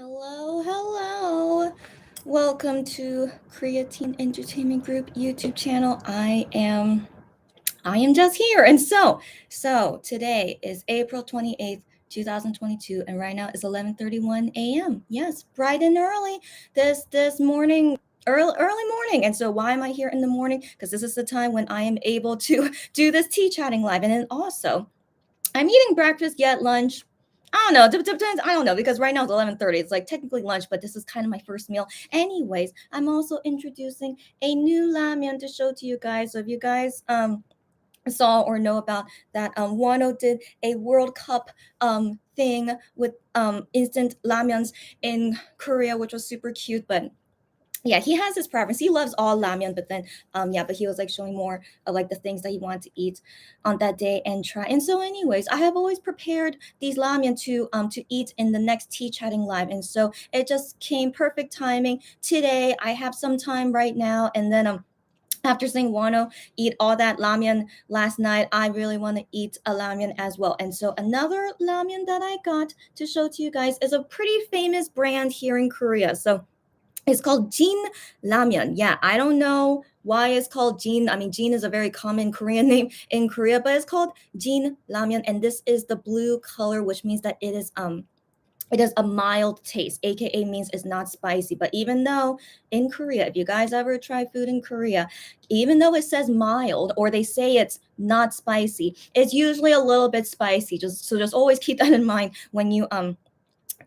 Hello, hello. Welcome to Creatine Entertainment Group YouTube channel. I am just here. And so today is April 28th, 2022, and right now it's 11:31 a.m. Yes, bright and early this morning. Early morning. And so why am I here in the morning? Because this is the time when I am able to do this tea chatting live. And then also I'm eating breakfast yet lunch. I don't know. Depends. I don't know because right now it's 11:30. It's like technically lunch, but this is kind of my first meal. Anyways, I'm also introducing a new ramyeon to show to you guys. So if you guys saw or know about that, Wano did a World Cup thing with instant ramyons in Korea, which was super cute, but yeah, he has his preference. He loves all ramyun, but then yeah, but he was like showing more of like the things that he wanted to eat on that day and try. And so anyways, I have always prepared these ramyun to eat in the next tea chatting live. And so it just came perfect timing. Today I have some time right now, and then after seeing Wano eat all that ramyun last night, I really want to eat a ramyun as well. And so another ramyun that I got to show to you guys is a pretty famous brand here in Korea. So it's called Jin Ramyeon. Yeah, I don't know why it's called Jin. I mean, Jin is a very common Korean name in Korea, but it's called Jin Ramyeon, and this is the blue color, which means that it is a mild taste, aka means it's not spicy. But even though in Korea, if you guys ever try food in Korea, even though it says mild or they say it's not spicy, it's usually a little bit spicy. Just always keep that in mind when you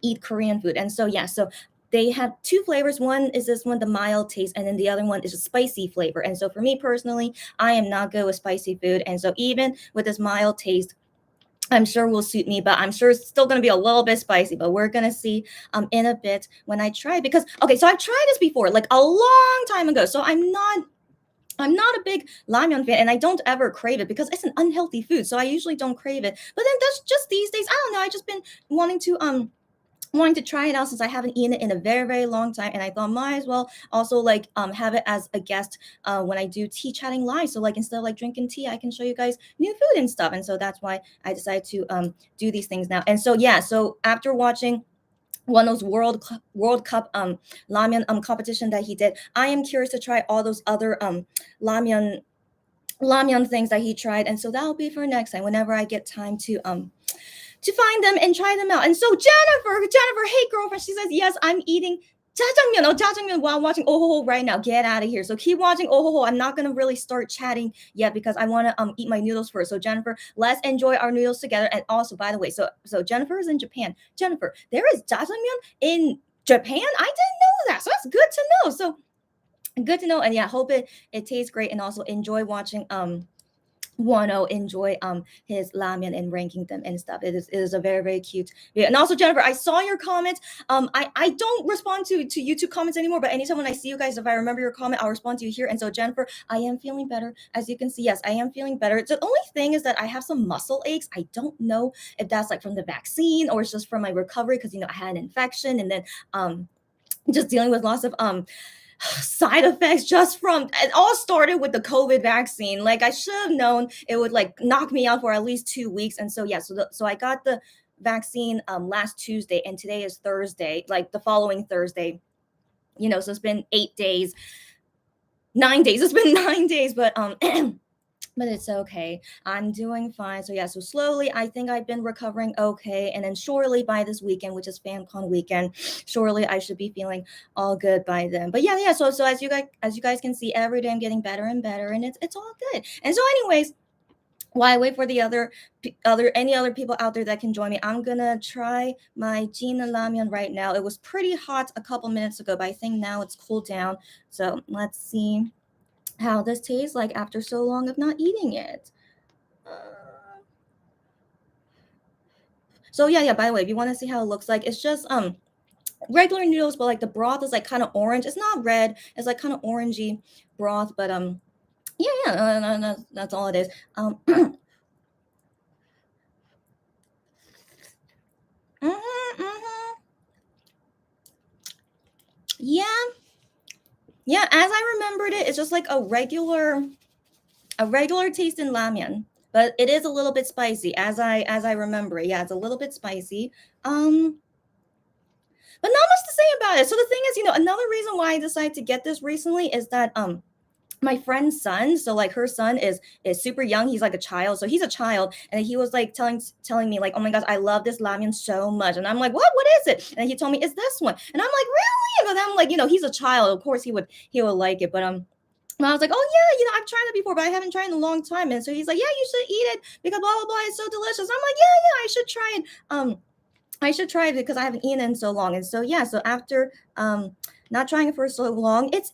eat Korean food. And so yeah, so they have two flavors. One is this one, the mild taste, and then the other one is a spicy flavor. And so for me personally, I am not good with spicy food. And so even with this mild taste, I'm sure will suit me, but I'm sure it's still going to be a little bit spicy. But we're going to see in a bit when I try it. Because okay, so I've tried this before, like a long time ago. So I'm not a big ramyun fan, and I don't ever crave it because it's an unhealthy food. So I usually don't crave it. But then that's just these days. I don't know. I just been wanting to try it out since I haven't eaten it in a very, very long time. And I thought might as well also like have it as a guest when I do tea chatting live. So like instead of like drinking tea, I can show you guys new food and stuff. And so that's why I decided to do these things now. And so yeah, so after watching one of those World Cup ramyun competition that he did, I am curious to try all those other ramyun things that he tried. And so that'll be for next time whenever I get time to find them and try them out. And so Jennifer, hey girlfriend, she says, yes, I'm eating jjajangmyeon while watching Ohoho right now. Get out of here. So keep watching Ohoho. I'm not gonna really start chatting yet because I want to eat my noodles first. So Jennifer, let's enjoy our noodles together. And also, by the way, so Jennifer is in Japan. Jennifer, there is jjajangmyeon in Japan. I didn't know that. So that's good to know. So good to know. And yeah, hope it tastes great. And also enjoy watching Wano enjoy his ramen and ranking them and stuff. It is a very, very cute video. And also Jennifer, I saw your comment. I don't respond to YouTube comments anymore, but anytime when I see you guys, if I remember your comment, I'll respond to you here. And so Jennifer, I am feeling better. As you can see, yes, I am feeling better. The only thing is that I have some muscle aches. I don't know if that's like from the vaccine or it's just from my recovery because I had an infection and then just dealing with lots of side effects just from it all started with the COVID vaccine. Like I should have known it would like knock me out for at least 2 weeks. And so yeah, so I got the vaccine last Tuesday, and today is Thursday, like the following Thursday. So it's been 8 days, 9 days. It's been 9 days, but but it's okay. I'm doing fine. So yeah, so slowly I think I've been recovering okay. And then surely by this weekend, which is FanCon weekend, surely I should be feeling all good by then. But yeah. So as you guys can see, every day I'm getting better and better, and it's all good. And so anyways, while I wait for the any other people out there that can join me, I'm gonna try my Jina ramyun right now. It was pretty hot a couple minutes ago, but I think now it's cooled down. So let's see how this tastes like after so long of not eating it. So yeah. By the way, if you want to see how it looks like, it's just regular noodles, but like the broth is like kind of orange. It's not red. It's like kind of orangey broth, but yeah. That's all it is. Mhm, mhm. Yeah, yeah. As I remembered it, it's just like a regular taste in ramyun, but it is a little bit spicy as I remember it. Yeah, it's a little bit spicy. Um, but not much to say about it. So the thing is, another reason why I decided to get this recently is that my friend's son, so like her son is super young. He's like a child, so he's a child, and he was like telling me like, oh my gosh, I love this ramyeon so much, and I'm like, what is it? And he told me it's this one, and I'm like, really? But I'm like, he's a child, of course he would like it, but and I was like, oh yeah, I've tried it before, but I haven't tried it in a long time. And so he's like, yeah, you should eat it because blah blah blah, it's so delicious. I'm like, yeah, I should try it. I should try it because I haven't eaten it in so long. And so yeah, so after not trying it for so long, it's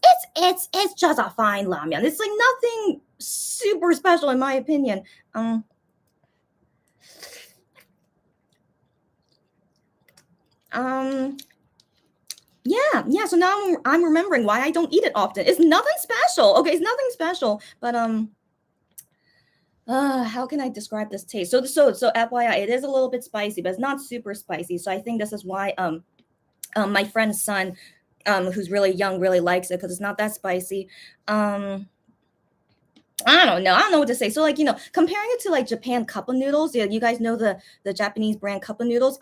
just a fine ramyeon. It's like nothing super special in my opinion. Um yeah, so now I'm remembering why I don't eat it often. It's nothing special. Okay, it's nothing special, but how can I describe this taste? So FYI, it is a little bit spicy, but it's not super spicy. So I think this is why my friend's son who's really young really likes it because it's not that spicy. I don't know. I don't know what to say. So like, comparing it to like Japan cup of noodles, yeah, you guys know the Japanese brand cup of noodles.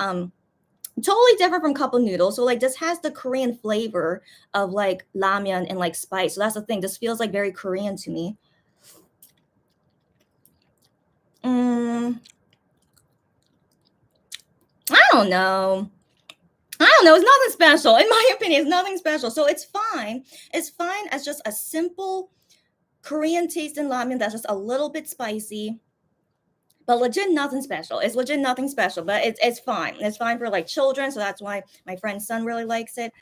Totally different from cup of noodles. So like this has the Korean flavor of like ramyeon and like spice. So that's the thing. This feels like very Korean to me. Mm, I don't know. I don't know. It's nothing special. In my opinion, it's nothing special. So it's fine. It's fine as just a simple Korean taste in ramen that's just a little bit spicy, but legit nothing special. It's legit nothing special, but it's fine. It's fine for like children, so that's why my friend's son really likes it.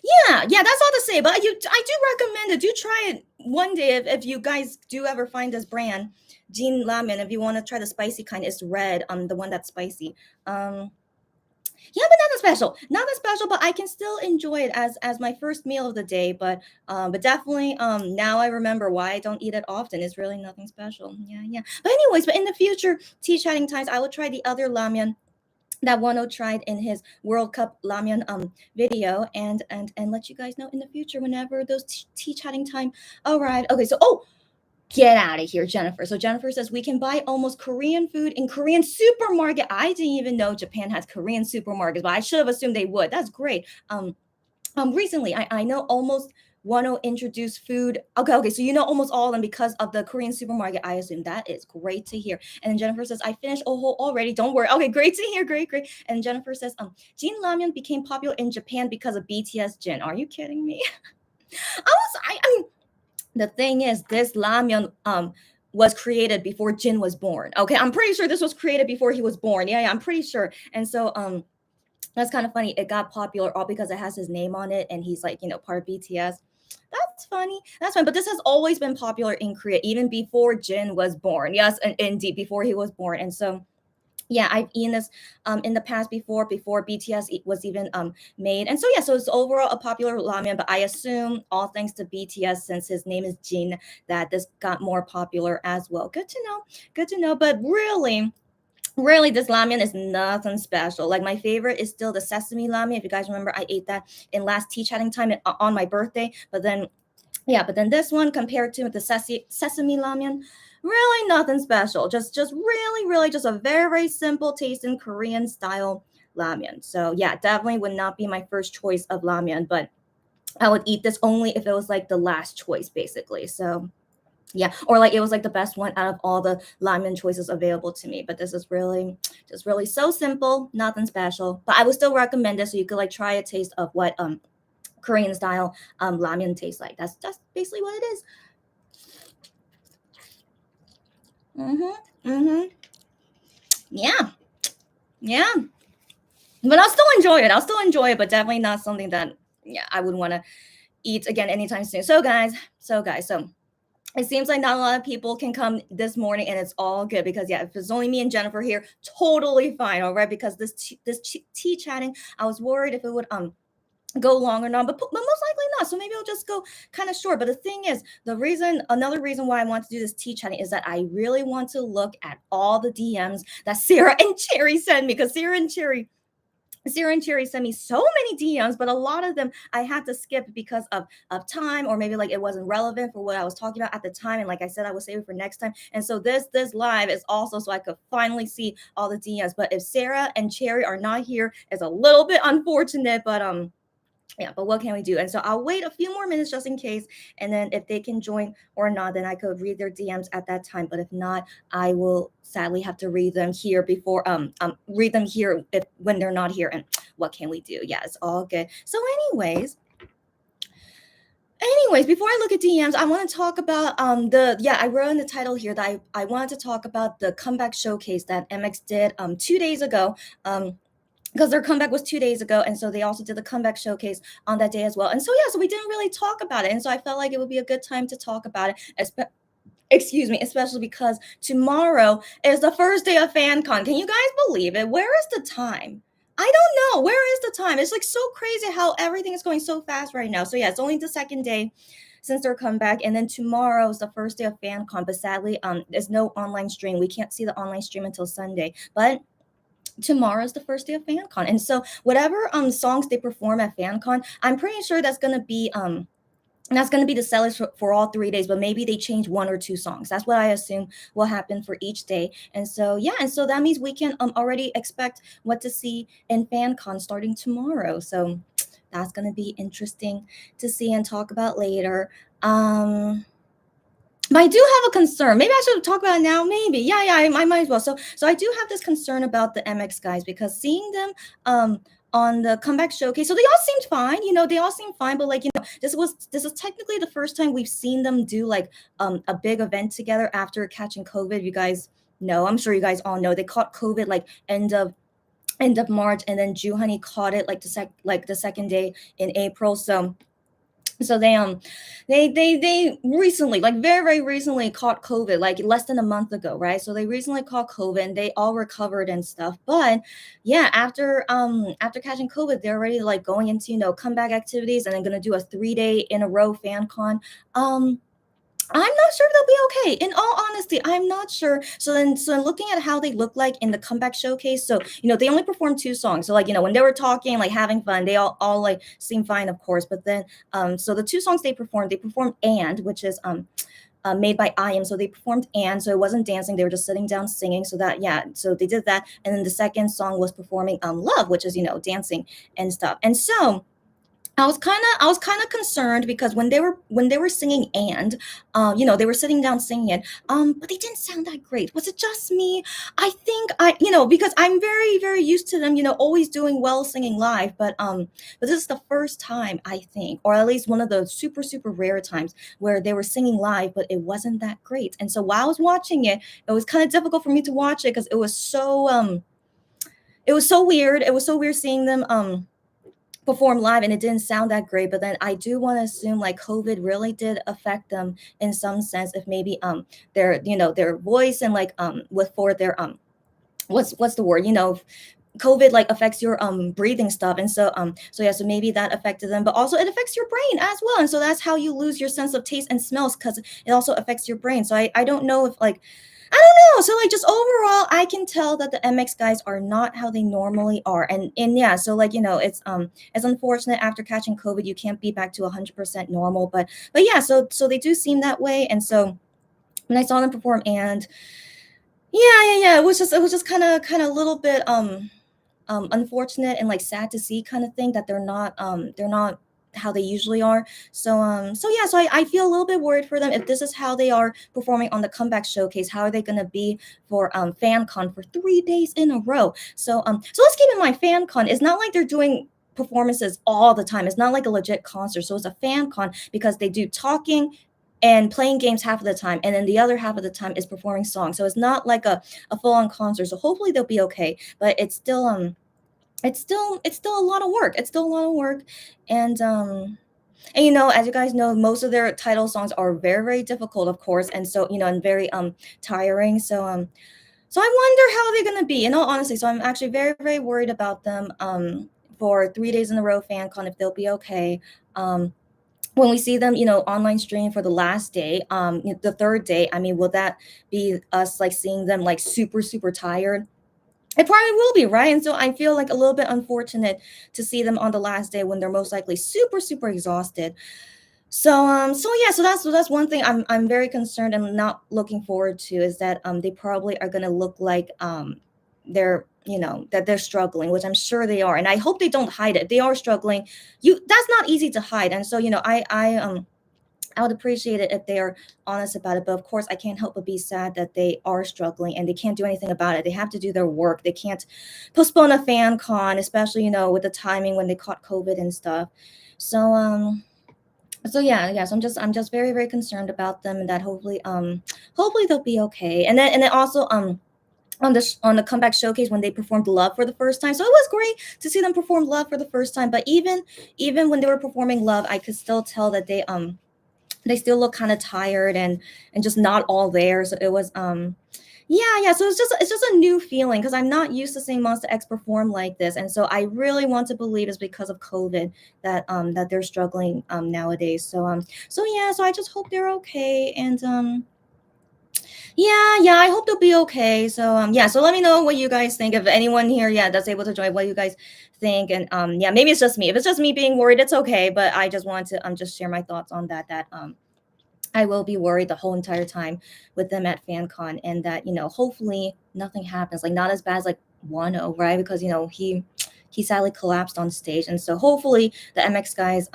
Yeah, that's all to say. But I do recommend it. Do try it one day if you guys do ever find this brand, Jin Ramen. If you want to try the spicy kind, it's red. The one that's spicy. Yeah, but nothing special. Nothing special, but I can still enjoy it as my first meal of the day. But definitely now I remember why I don't eat it often. It's really nothing special. Yeah. But anyways, but in the future tea chatting times, I will try the other ramen that Wano tried in his World Cup ramen video and let you guys know in the future whenever those tea chatting time arrive. Okay, so get out of here, Jennifer. So Jennifer says we can buy almost Korean food in Korean supermarket. I didn't even know Japan has Korean supermarkets, but I should have assumed they would. That's great. Recently I know almost Wano introduced food. Okay. So you know almost all of them because of the Korean supermarket. I assume that is great to hear. And then Jennifer says, I finished Oho already. Don't worry. Okay, great to hear. Great. And Jennifer says, Jin Ramyeon became popular in Japan because of BTS Jin. Are you kidding me? I mean, the thing is, this ramyeon was created before Jin was born. Okay, I'm pretty sure this was created before he was born. Yeah, I'm pretty sure. And so that's kind of funny. It got popular all because it has his name on it, and he's like part of BTS. That's funny. That's fine. But this has always been popular in Korea, even before Jin was born. Yes, and indeed, before he was born. And so yeah, I've eaten this in the past before BTS was even made. And so yeah, so it's overall a popular ramen, but I assume all thanks to BTS, since his name is Jin, that this got more popular as well. Good to know. Good to know. But really this ramen is nothing special. Like my favorite is still the sesame ramen. If you guys remember, I ate that in last tea chatting time on my birthday. But then this one compared to the sesame ramen, really nothing special. Just really just a very simple tasting Korean style ramen. So yeah, definitely would not be my first choice of ramen, but I would eat this only if it was like the last choice, basically. So yeah, or like it was like the best one out of all the ramen choices available to me. But this is really just really so simple, nothing special. But I would still recommend it so you could like try a taste of what Korean style ramen tastes like. That's basically what it is. Mm-hmm. Yeah. Yeah. But I'll still enjoy it. I'll still enjoy it, but definitely not something that I would want to eat again anytime soon. So it seems like not a lot of people can come this morning, and it's all good because if it's only me and Jennifer here, totally fine, all right? Because this tea chatting, I was worried if it would go long or not, but most likely not. So maybe I'll just go kind of short. But the thing is, another reason why I want to do this tea chatting is that I really want to look at all the DMs that Sarah and Cherry sent me, because Sarah and Cherry Sarah and Cherry sent me so many DMs, but a lot of them I had to skip because of time, or maybe like it wasn't relevant for what I was talking about at the time. And like I said, I would save it for next time. And so this live is also so I could finally see all the DMs. But if Sarah and Cherry are not here, it's a little bit unfortunate, but yeah, but what can we do? And so I'll wait a few more minutes just in case, and then if they can join or not, then I could read their DMs at that time. But if not, I will sadly have to read them here before read them here if when they're not here. And what can we do? Yeah, it's all good. So anyways, before I look at DMs, I want to talk about the yeah, I wrote in the title here that I wanted to talk about the comeback showcase that MX did 2 days ago. Because their comeback was 2 days ago, and so they also did the comeback showcase on that day as well. And so yeah, so we didn't really talk about it, and so I felt like it would be a good time to talk about it. Excuse me, especially because tomorrow is the first day of FanCon. Can you guys believe it? Where is the time? I don't know. Where is the time? It's like so crazy how everything is going so fast right now. So yeah, it's only the second day since their comeback, and then tomorrow is the first day of FanCon. But sadly, there's no online stream. We can't see the online stream until Sunday. But tomorrow's the first day of FanCon, and so whatever songs they perform at FanCon, I'm pretty sure that's gonna be the sellers for all 3 days, but maybe they change one or two songs. That's what I assume will happen for each day. And so yeah, and so that means we can already expect what to see in FanCon starting tomorrow. So that's gonna be interesting to see and talk about later. But I do have a concern. Maybe I should talk about it now. Maybe, yeah. I might as well. So I do have this concern about the MX guys because seeing them on the comeback showcase, so they all seemed fine. They all seemed fine. But like this is technically the first time we've seen them do like a big event together after catching COVID. You guys know, I'm sure you guys all know, they caught COVID like end of March, and then Ju Honey caught it like the second day in April. So they recently, like very recently, caught COVID, like less than a month ago, right? So they recently caught COVID and they all recovered and stuff. But yeah, after catching COVID, they're already like going into comeback activities, and they're gonna do a 3 day in a row fan con. I'm not sure if they'll be okay. In all honesty, I'm not sure. So looking at how they look like in the comeback showcase, so they only performed two songs. So like when they were talking, like having fun, they all like seemed fine, of course. But then so the two songs they performed "And," which is made by I Am. So they performed "And," so it wasn't dancing; they were just sitting down singing. So that yeah, so they did that. And then the second song was performing "Love," which is dancing and stuff. And so I was kind of concerned because when they were singing "And," they were sitting down singing it, but they didn't sound that great. Was it just me? I think because I'm very used to them, always doing well singing live, but this is the first time I think, or at least one of the super rare times where they were singing live, but it wasn't that great. And so while I was watching it, it was kind of difficult for me to watch it because it was so weird. It was so weird seeing them perform live, and it didn't sound that great. But then I do want to assume like COVID really did affect them in some sense, if maybe their voice and like with for their what's the word, COVID like affects your breathing stuff. And so yeah, so maybe that affected them, but also it affects your brain as well. And so that's how you lose your sense of taste and smells, because it also affects your brain. So I don't know if like I don't know. So like just overall, I can tell that the MX guys are not how they normally are. And yeah, so like it's unfortunate after catching COVID, you can't be back to 100% normal. But yeah, so they do seem that way. And so when I saw them perform, and yeah, it was just kind of a little bit unfortunate and like sad to see, kind of thing, that they're not how they usually are. So yeah, so I feel a little bit worried for them. If this is how they are performing on the comeback showcase, how are they going to be for FanCon for 3 days in a row? So let's keep in mind, FanCon is not like they're doing performances all the time. It's not like a legit concert. So it's a FanCon because they do talking and playing games half of the time, and then the other half of the time is performing songs. So it's not like a full-on concert. So hopefully they'll be okay. But it's still a lot of work. It's still a lot of work. And as you guys know, most of their title songs are very difficult, of course, and so and very tiring. So I wonder how they're gonna be, in all honesty. So I'm actually very worried about them for 3 days in a row FanCon, if they'll be okay. When we see them, online stream for the last day, the third day, I mean, will that be us like seeing them like super tired? It probably will be, right? And so I feel like a little bit unfortunate to see them on the last day when they're most likely super, super exhausted. So yeah, so that's one thing I'm very concerned and not looking forward to is that they probably are gonna look like they're that they're struggling, which I'm sure they are, and I hope they don't hide it. They are struggling. That's not easy to hide, and so I would appreciate it if they are honest about it. But of course, I can't help but be sad that they are struggling and they can't do anything about it. They have to do their work. They can't postpone a fan con, especially with the timing when they caught COVID and stuff. So yeah, so I'm just very, very concerned about them, and that hopefully they'll be okay. And then also on the comeback showcase when they performed Love for the first time. So it was great to see them perform Love for the first time. But even when they were performing Love, I could still tell that they still look kind of tired and just not all there. So it was yeah, so it's just a new feeling because I'm not used to seeing Monster X perform like this, and so I really want to believe it's because of COVID that they're struggling nowadays. So yeah, so I just hope they're okay, and yeah, I hope they'll be okay. So yeah, so let me know what you guys think. If anyone here, yeah, that's able to join, what you guys think, and yeah, maybe it's just me. If it's just me being worried, it's okay. But I just want to just share my thoughts on that. I will be worried the whole entire time with them at FanCon, and that hopefully nothing happens, like not as bad as like Wano, right? Because he sadly collapsed on stage, and so hopefully the MX guys,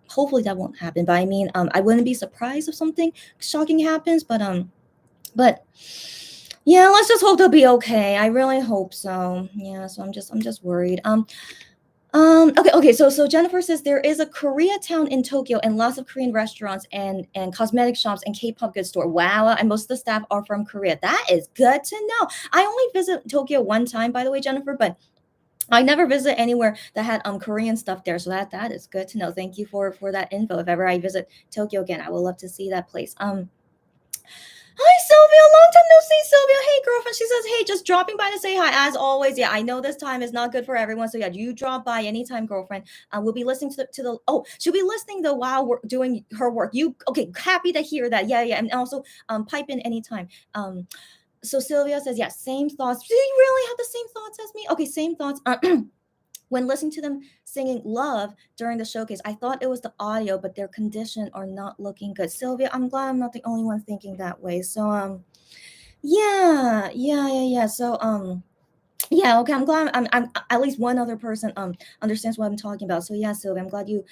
hopefully that won't happen. But I mean, I wouldn't be surprised if something shocking happens, but yeah, let's just hope they'll be okay. I really hope so. Yeah, so I'm just worried. Okay. So Jennifer says there is a Koreatown in Tokyo and lots of Korean restaurants and cosmetic shops and K-pop goods store. Wow, and most of the staff are from Korea. That is good to know. I only visit Tokyo one time, by the way, Jennifer, but I never visit anywhere that had Korean stuff there. So that is good to know. Thank you for that info. If ever I visit Tokyo again, I would love to see that place. Hi, Sylvia. Long time no see, Sylvia. Hey, girlfriend. She says, hey, just dropping by to say hi. As always, yeah, I know this time is not good for everyone. So, yeah, you drop by anytime, girlfriend. We'll be listening oh, she'll be listening, though, while we're doing her work. Okay, happy to hear that. Yeah. And also pipe in anytime. So, Sylvia says, yeah, same thoughts. Do you really have the same thoughts as me? Okay, same thoughts. When listening to them singing Love during the showcase, I thought it was the audio, but their condition are not looking good. Sylvia, I'm glad I'm not the only one thinking that way. So yeah. So yeah, okay. I'm glad I'm at least one other person understands what I'm talking about. So yeah, Sylvia, I'm glad you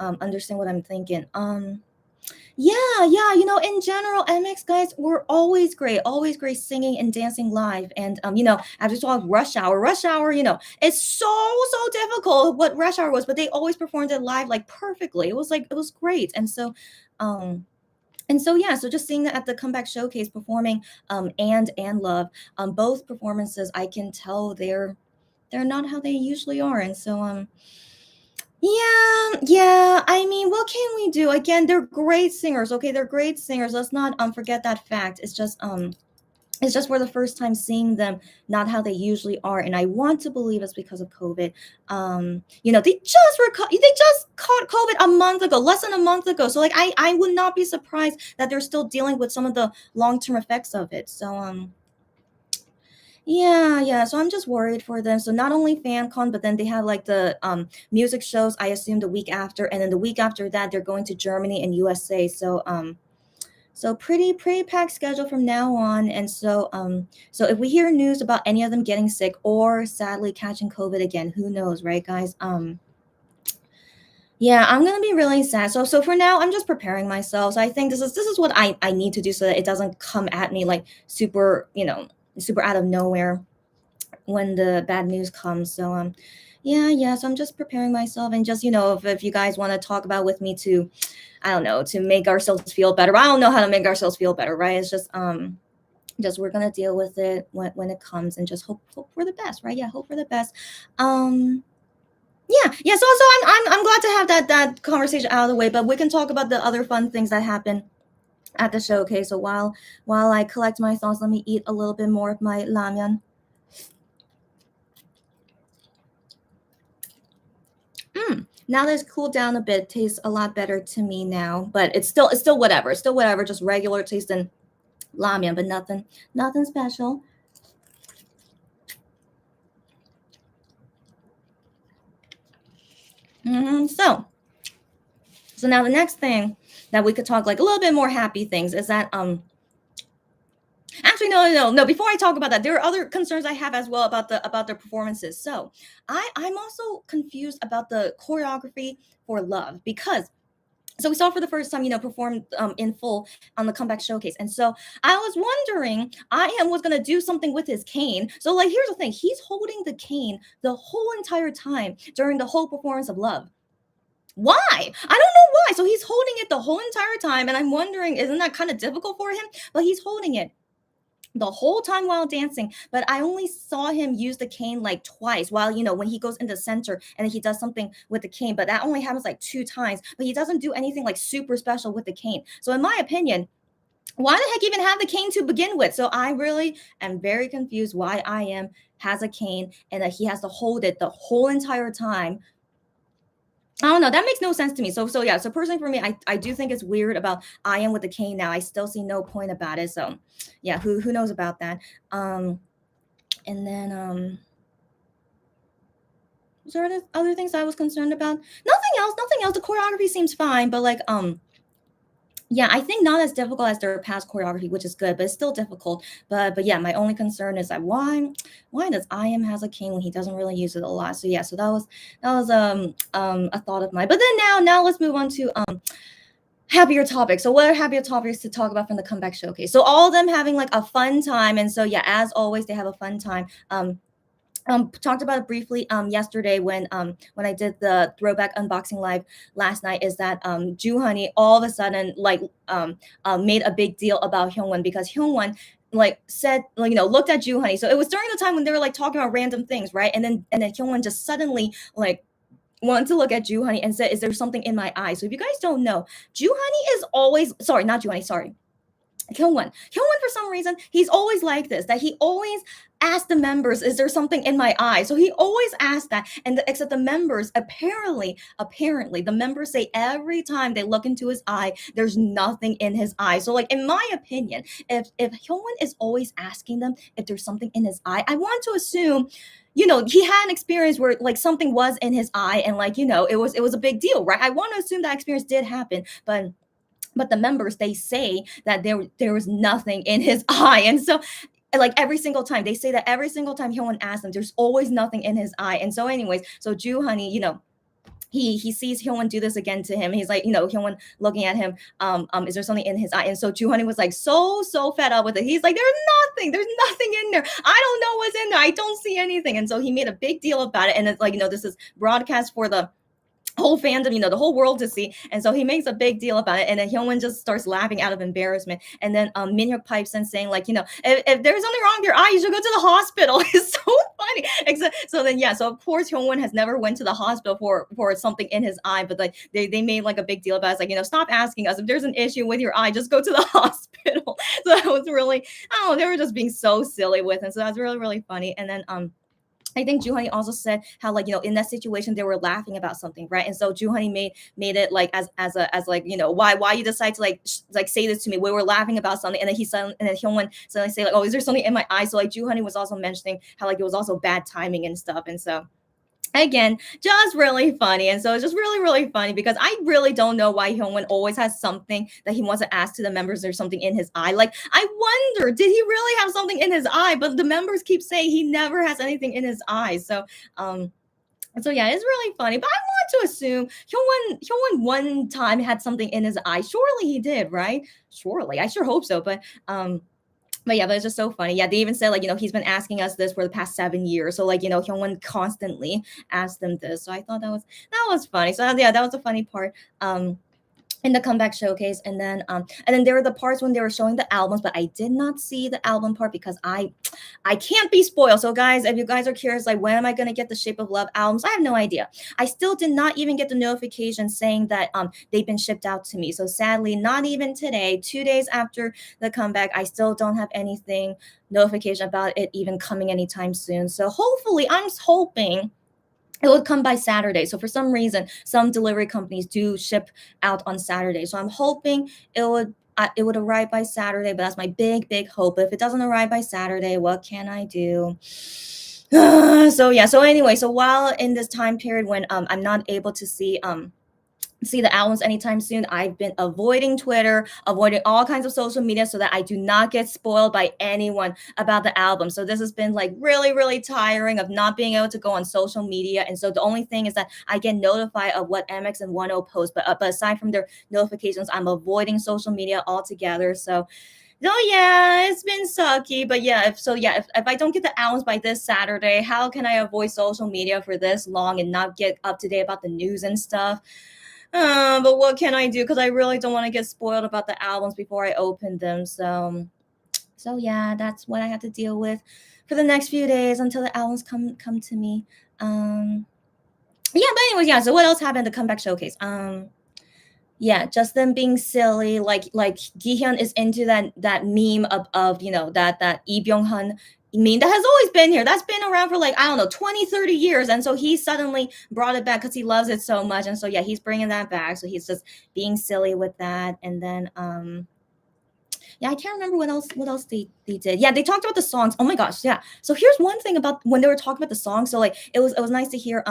understand what I'm thinking. Yeah. In general, MX guys were always great singing and dancing live. And as we saw Rush Hour, it's so difficult what Rush Hour was, but they always performed it live like perfectly. It was great. And so yeah, so just seeing that at the comeback showcase performing and Love, both performances, I can tell they're not how they usually are. And so yeah. I mean, what can we do? Again, they're great singers. Okay, they're great singers. Let's not forget that fact. It's just for the first time seeing them not how they usually are, and I want to believe it's because of COVID. They just caught COVID a month ago, less than a month ago. So like I would not be surprised that they're still dealing with some of the long-term effects of it. So yeah. So I'm just worried for them. So not only FanCon, but then they have like the music shows, I assume the week after, and then the week after that they're going to Germany and USA. So pretty packed schedule from now on. And so if we hear news about any of them getting sick or sadly catching COVID again, who knows, right, guys? Yeah, I'm gonna be really sad. So for now, I'm just preparing myself. So I think this is what I need to do so that it doesn't come at me like super out of nowhere when the bad news comes. So yeah. So I'm just preparing myself, and just if you guys want to talk about with me to, I don't know, to make ourselves feel better. I don't know how to make ourselves feel better, right? It's just we're gonna deal with it when it comes, and just hope for the best, right? Yeah, hope for the best. Yeah. So I'm glad to have that conversation out of the way, but we can talk about the other fun things that happen at the showcase. So while I collect my thoughts, let me eat a little bit more of my ramyeon. Now that it's cooled down a bit, tastes a lot better to me now. But it's still whatever. It's still whatever, just regular tasting ramen, but nothing special. So now the next thing that we could talk like a little bit more happy things is that actually no. Before I talk about that, there are other concerns I have as well about their performances. So I'm also confused about the choreography for Love because so we saw for the first time, performed in full on the comeback showcase. And so I was wondering, I am was gonna do something with his cane. So like here's the thing, he's holding the cane the whole entire time during the whole performance of Love. Why? I don't know why. So he's holding it the whole entire time, and I'm wondering, isn't that kind of difficult for him? But he's holding it the whole time while dancing, but I only saw him use the cane like twice while when he goes in the center and then he does something with the cane, but that only happens like two times, but he doesn't do anything like super special with the cane. So in my opinion, why the heck even have the cane to begin with? So I really am very confused why I am has a cane and that he has to hold it the whole entire time. I don't know. That makes no sense to me. So yeah. So personally, for me, I do think it's weird about I am with the cane now. I still see no point about it. So yeah, who knows about that? Um, and then was there other things I was concerned about? Nothing else. Nothing else. The choreography seems fine, but like yeah, I think not as difficult as their past choreography, which is good, but it's still difficult. But yeah, my only concern is that why does I am has a king when he doesn't really use it a lot? So yeah, so that was a thought of mine. But then now let's move on to happier topics. So what are happier topics to talk about from the comeback showcase? So all of them having like a fun time, and so yeah, as always, they have a fun time. Talked about it briefly yesterday when I did the throwback unboxing live last night is that Honey all of a sudden like made a big deal about Hyungwon because Hyungwon like said like looked at Honey. So it was during the time when they were like talking about random things, right? And then Hyungwon just suddenly like wanted to look at Honey and said, "Is there something in my eye?" So if you guys don't know, Honey is always sorry, not Honey, sorry. Kyungwon. Kyungwon, for some reason, he's always like this, that he always asks the members, is there something in my eye? So he always asks that. And except the members, apparently, the members say every time they look into his eye, there's nothing in his eye. So, like, in my opinion, if Hyungwon is always asking them if there's something in his eye, I want to assume he had an experience where like something was in his eye and like it was a big deal, right? I want to assume that experience did happen, but the members they say that there was nothing in his eye, and so like every single time they say that every single time Hyun asks them, there's always nothing in his eye. And so anyways, so Ju Honey, he sees Hyun do this again to him. He's like, Hyun looking at him, is there something in his eye? And so Ju Honey was like so fed up with it. He's like, there's nothing in there. I don't know what's in there. I don't see anything. And so he made a big deal about it. And it's like, this is broadcast for the whole fandom, the whole world to see. And so he makes a big deal about it. And then Hyunwon just starts laughing out of embarrassment. And then Minhyuk pipes in saying, like, if there's something wrong with your eye, you should go to the hospital. It's so funny. So then, yeah, so of course Hyunwon has never went to the hospital for something in his eye, but like they made like a big deal about it. It's like, stop asking us. If there's an issue with your eye, just go to the hospital. So that was really, they were just being so silly with him. So that was really, really funny. And then I think Juhani also said how like in that situation they were laughing about something, right? And so Juhani made it like as like why you decide to like say this to me? We were laughing about something, and then and then Hyunwon suddenly say like, oh, is there something in my eye? So like Juhani was also mentioning how like it was also bad timing and stuff, and so again, just really funny. And so it's just really, really funny because I really don't know why Hyungwon always has something that he wants to ask to the members. There's something in his eye. Like, I wonder, did he really have something in his eye? But the members keep saying he never has anything in his eye. So yeah, it's really funny. But I want to assume Hyungwon one time had something in his eye. Surely he did, right? Surely. I sure hope so. But yeah, but it's just so funny. Yeah, they even said like, he's been asking us this for the past 7 years. So like, Hyungwon constantly asked them this. So I thought that was funny. So yeah, that was a funny part. In the comeback showcase, and then there were the parts when they were showing the albums, but I did not see the album part because I can't be spoiled. So guys, if you guys are curious, like when am I gonna get the Shape of Love albums? I have no idea. I still did not even get the notification saying that they've been shipped out to me. So sadly, not even today, 2 days after the comeback, I still don't have anything notification about it even coming anytime soon. So hopefully, I'm hoping it would come by Saturday. So for some reason, some delivery companies do ship out on Saturday. So I'm hoping it would arrive by Saturday, but that's my big hope. But if it doesn't arrive by Saturday, what can I do? So yeah, so anyway, so while in this time period when I'm not able to see the albums anytime soon, I've been avoiding Twitter, avoiding all kinds of social media so that I do not get spoiled by anyone about the album. So this has been like really, really tiring of not being able to go on social media. And so the only thing is that I get notified of what MX and 10 post, but aside from their notifications, I'm avoiding social media altogether. So oh yeah, it's been sucky, but yeah, if I don't get the albums by this Saturday, how can I avoid social media for this long and not get up to date about the news and stuff? But what can I do? Because I really don't want to get spoiled about the albums before I open them. So yeah, that's what I have to deal with for the next few days until the albums come to me. Yeah, but anyways, yeah. So what else happened at the comeback showcase? Yeah, just them being silly. Like Gihyun is into that meme of that Lee Byung-hun meme that has always been here. That's been around for like I don't know 20, 30 years, and so he suddenly brought it back because he loves it so much, and so yeah, he's bringing that back. So he's just being silly with that, and then yeah, I can't remember what else they did. Yeah, they talked about the songs. Oh my gosh, yeah. So here's one thing about when they were talking about the songs. So like it was nice to hear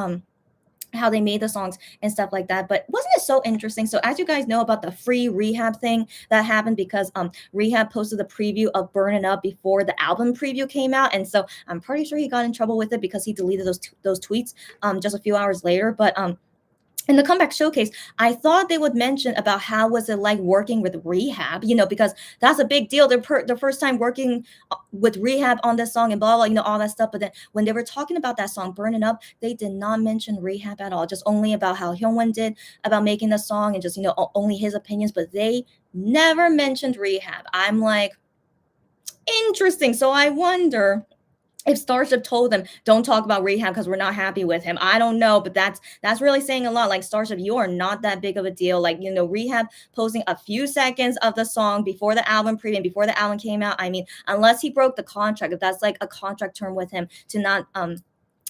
how they made the songs and stuff like that. But wasn't it so interesting? So as you guys know about the free Rehab thing that happened because Rehab posted the preview of Burnin' Up before the album preview came out, and so I'm pretty sure he got in trouble with it because he deleted those tweets just a few hours later. But in the comeback showcase, I thought they would mention about how was it like working with Rehab, because that's a big deal. The first time working with Rehab on this song and blah blah, all that stuff. But then when they were talking about that song "Burning Up," they did not mention Rehab at all. Just only about how Hyungwon did about making the song and just only his opinions. But they never mentioned Rehab. I'm like, interesting. So I wonder if Starship told them don't talk about Rehab because we're not happy with him. I don't know, but that's really saying a lot. Like Starship, you are not that big of a deal. Like Rehab posting a few seconds of the song before the album preview and before the album came out. I mean, unless he broke the contract, if that's like a contract term with him to not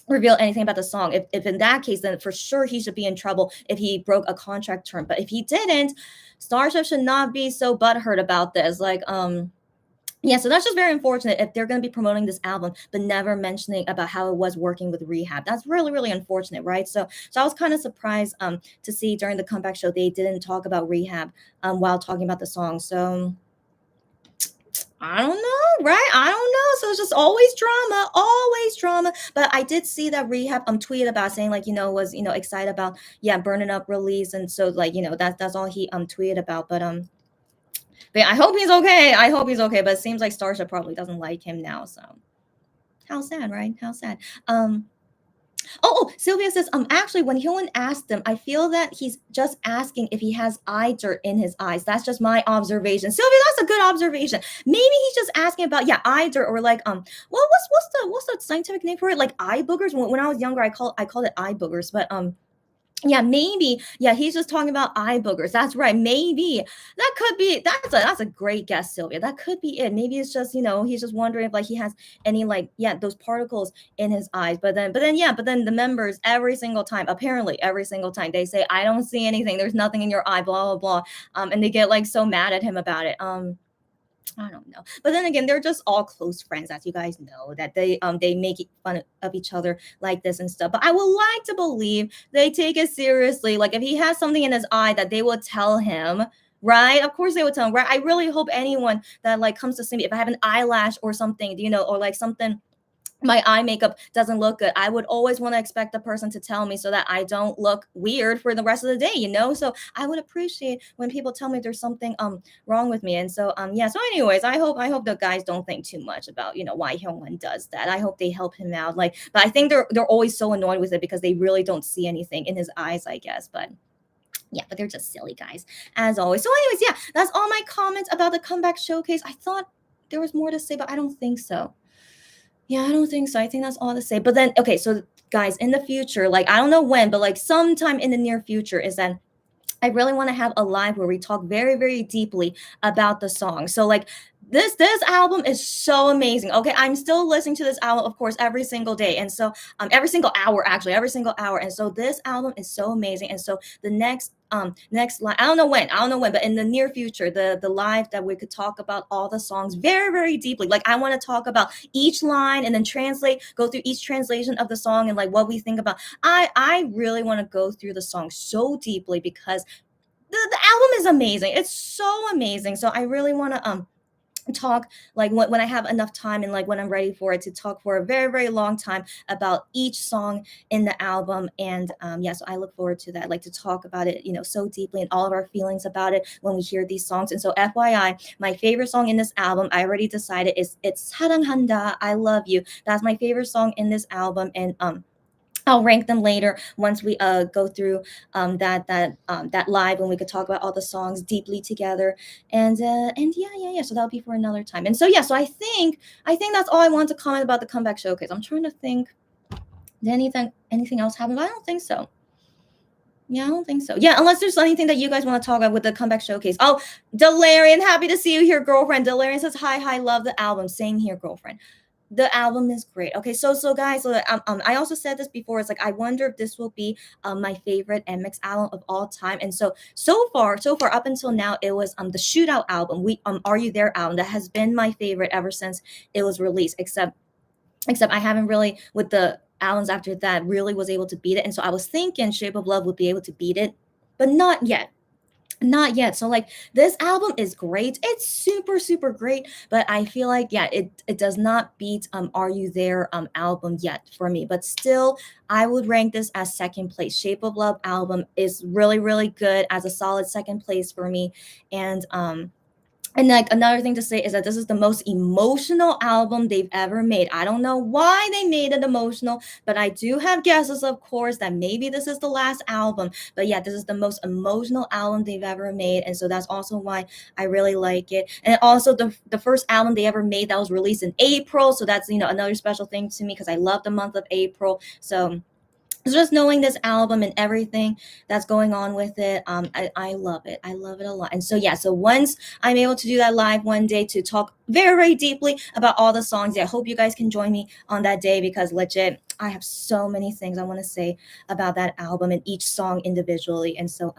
reveal anything about the song. If in that case, then for sure he should be in trouble if he broke a contract term. But if he didn't, Starship should not be so butthurt about this. Like yeah, so that's just very unfortunate if they're going to be promoting this album but never mentioning about how it was working with Rehab. That's really, really unfortunate, right? So I was kind of surprised to see during the comeback show they didn't talk about Rehab while talking about the song. So I don't know, right? I don't know. So it's just always drama, always drama. But I did see that Rehab tweeted about saying like was excited about Burning Up release, and so like that's all he tweeted about. But yeah, I hope he's okay. I hope he's okay. But it seems like Starship probably doesn't like him now. So how sad, right? How sad. Sylvia says, actually, when Hyun asked him, I feel that he's just asking if he has eye dirt in his eyes. That's just my observation. Sylvia, that's a good observation. Maybe he's just asking about eye dirt or like well, what's the scientific name for it? Like eye boogers. When I was younger, I called it eye boogers, but yeah, maybe. Yeah, he's just talking about eye boogers. That's right. Maybe that could be. That's a great guess, Sylvia. That could be it. Maybe it's just he's just wondering if like he has any like those particles in his eyes. But then the members every single time, apparently every single time they say I don't see anything. There's nothing in your eye. Blah blah blah. And they get like so mad at him about it. I don't know. But then again, they're just all close friends, as you gues know, that they make fun of each other like this and stuff. But I would like to believe they take it seriously. Like if he has something in his eye that they will tell him, right? Of course they would tell him, right? I really hope anyone that like comes to see me, if I have an eyelash or something, or like something my eye makeup doesn't look good, I would always want to expect the person to tell me so that I don't look weird for the rest of the day. So I would appreciate when people tell me there's something wrong with me. And so yeah, so anyways, I hope the guys don't think too much about why Hyungwon does that. I hope they help him out, like, but I think they're always so annoyed with it because they really don't see anything in his eyes, I guess. But yeah, but they're just silly guys as always. So anyways, yeah, that's all my comments about the comeback showcase. I thought there was more to say, but I don't think so. Yeah, I don't think so. I think that's all to say. But then, okay, so guys, in the future, like I don't know when, but like sometime in the near future, is that I really want to have a live where we talk very, very deeply about the song. So like this album is so amazing. Okay, I'm still listening to this album, of course, every single day, and so every single hour, actually, every single hour. And so this album is so amazing. And so the next line, I don't know when, but in the near future, the live that we could talk about all the songs very very deeply. Like I want to talk about each line and then go through each translation of the song and like what we think about. I really want to go through the song so deeply because the album is amazing. It's so amazing. So I really want to talk like when I have enough time and like when I'm ready for it to talk for a very very long time about each song in the album. And yeah, so I look forward to that, like to talk about it, so deeply and all of our feelings about it when we hear these songs. And so FYI, my favorite song in this album, I already decided, is it's 사랑한다, I love you. That's my favorite song in this album. And I'll rank them later once we go through that live when we could talk about all the songs deeply together. And yeah. So that'll be for another time. And so yeah, so I think that's all I want to comment about the comeback showcase. I'm trying to think, did anything else happen? But I don't think so. Yeah, I don't think so. Yeah, unless there's anything that you guys want to talk about with the comeback showcase. Oh, Delarian, happy to see you here, girlfriend. Delarian says hi, love the album. Same here, girlfriend. The album is great. Okay, so guys, I also said this before. It's like I wonder if this will be my favorite MX album of all time. And so far up until now, it was the Shootout album. We Are You There album that has been my favorite ever since it was released. Except I haven't really, with the albums after that, really was able to beat it. And so I was thinking Shape of Love would be able to beat it, but not yet. Not yet. So like this album is great. It's super super great, but I feel like yeah, it does not beat Are You There album yet for me. But still, I would rank this as second place. Shape of Love album is really really good as a solid second place for me. And like another thing to say is that this is the most emotional album they've ever made. I don't know why they made it emotional, but I do have guesses, of course, that maybe this is the last album. But yeah, this is the most emotional album they've ever made. And so that's also why I really like it. And also the first album they ever made that was released in April. So that's, another special thing to me because I love the month of April. So just knowing this album and everything that's going on with it, I love it. I love it a lot. And so yeah, so once I'm able to do that live one day to talk very very deeply about all the songs, yeah, I hope you guys can join me on that day because legit I have so many things I want to say about that album and each song individually. And so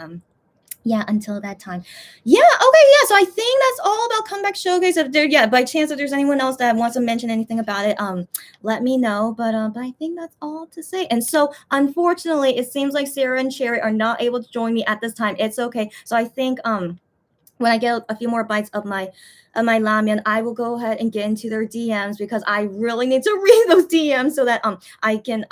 yeah, until that time. Yeah, okay, yeah. So I think that's all about comeback showcase. If there, yeah, by chance if there's anyone else that wants to mention anything about it, let me know. But I think that's all to say. And so unfortunately, it seems like Sarah and Cherry are not able to join me at this time. It's okay. So I think when I get a few more bites of my ramyeon, I will go ahead and get into their DMs because I really need to read those DMs so that I can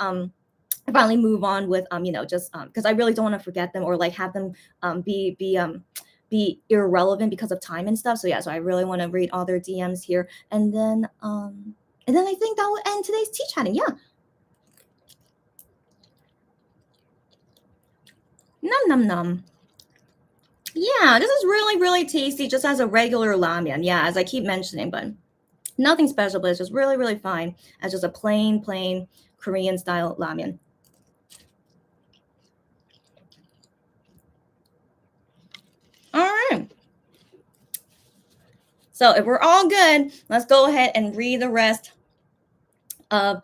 finally move on with just because I really don't want to forget them or like have them be irrelevant because of time and stuff. So yeah, so I really want to read all their DMs here, and then I think that will end today's tea chatting. Yeah, num num num. Yeah, this is really really tasty, just as a regular ramyeon. Yeah, as I keep mentioning, but nothing special. But it's just really really fine as just a plain Korean style ramyeon. All right. So if we're all good, let's go ahead and read the rest of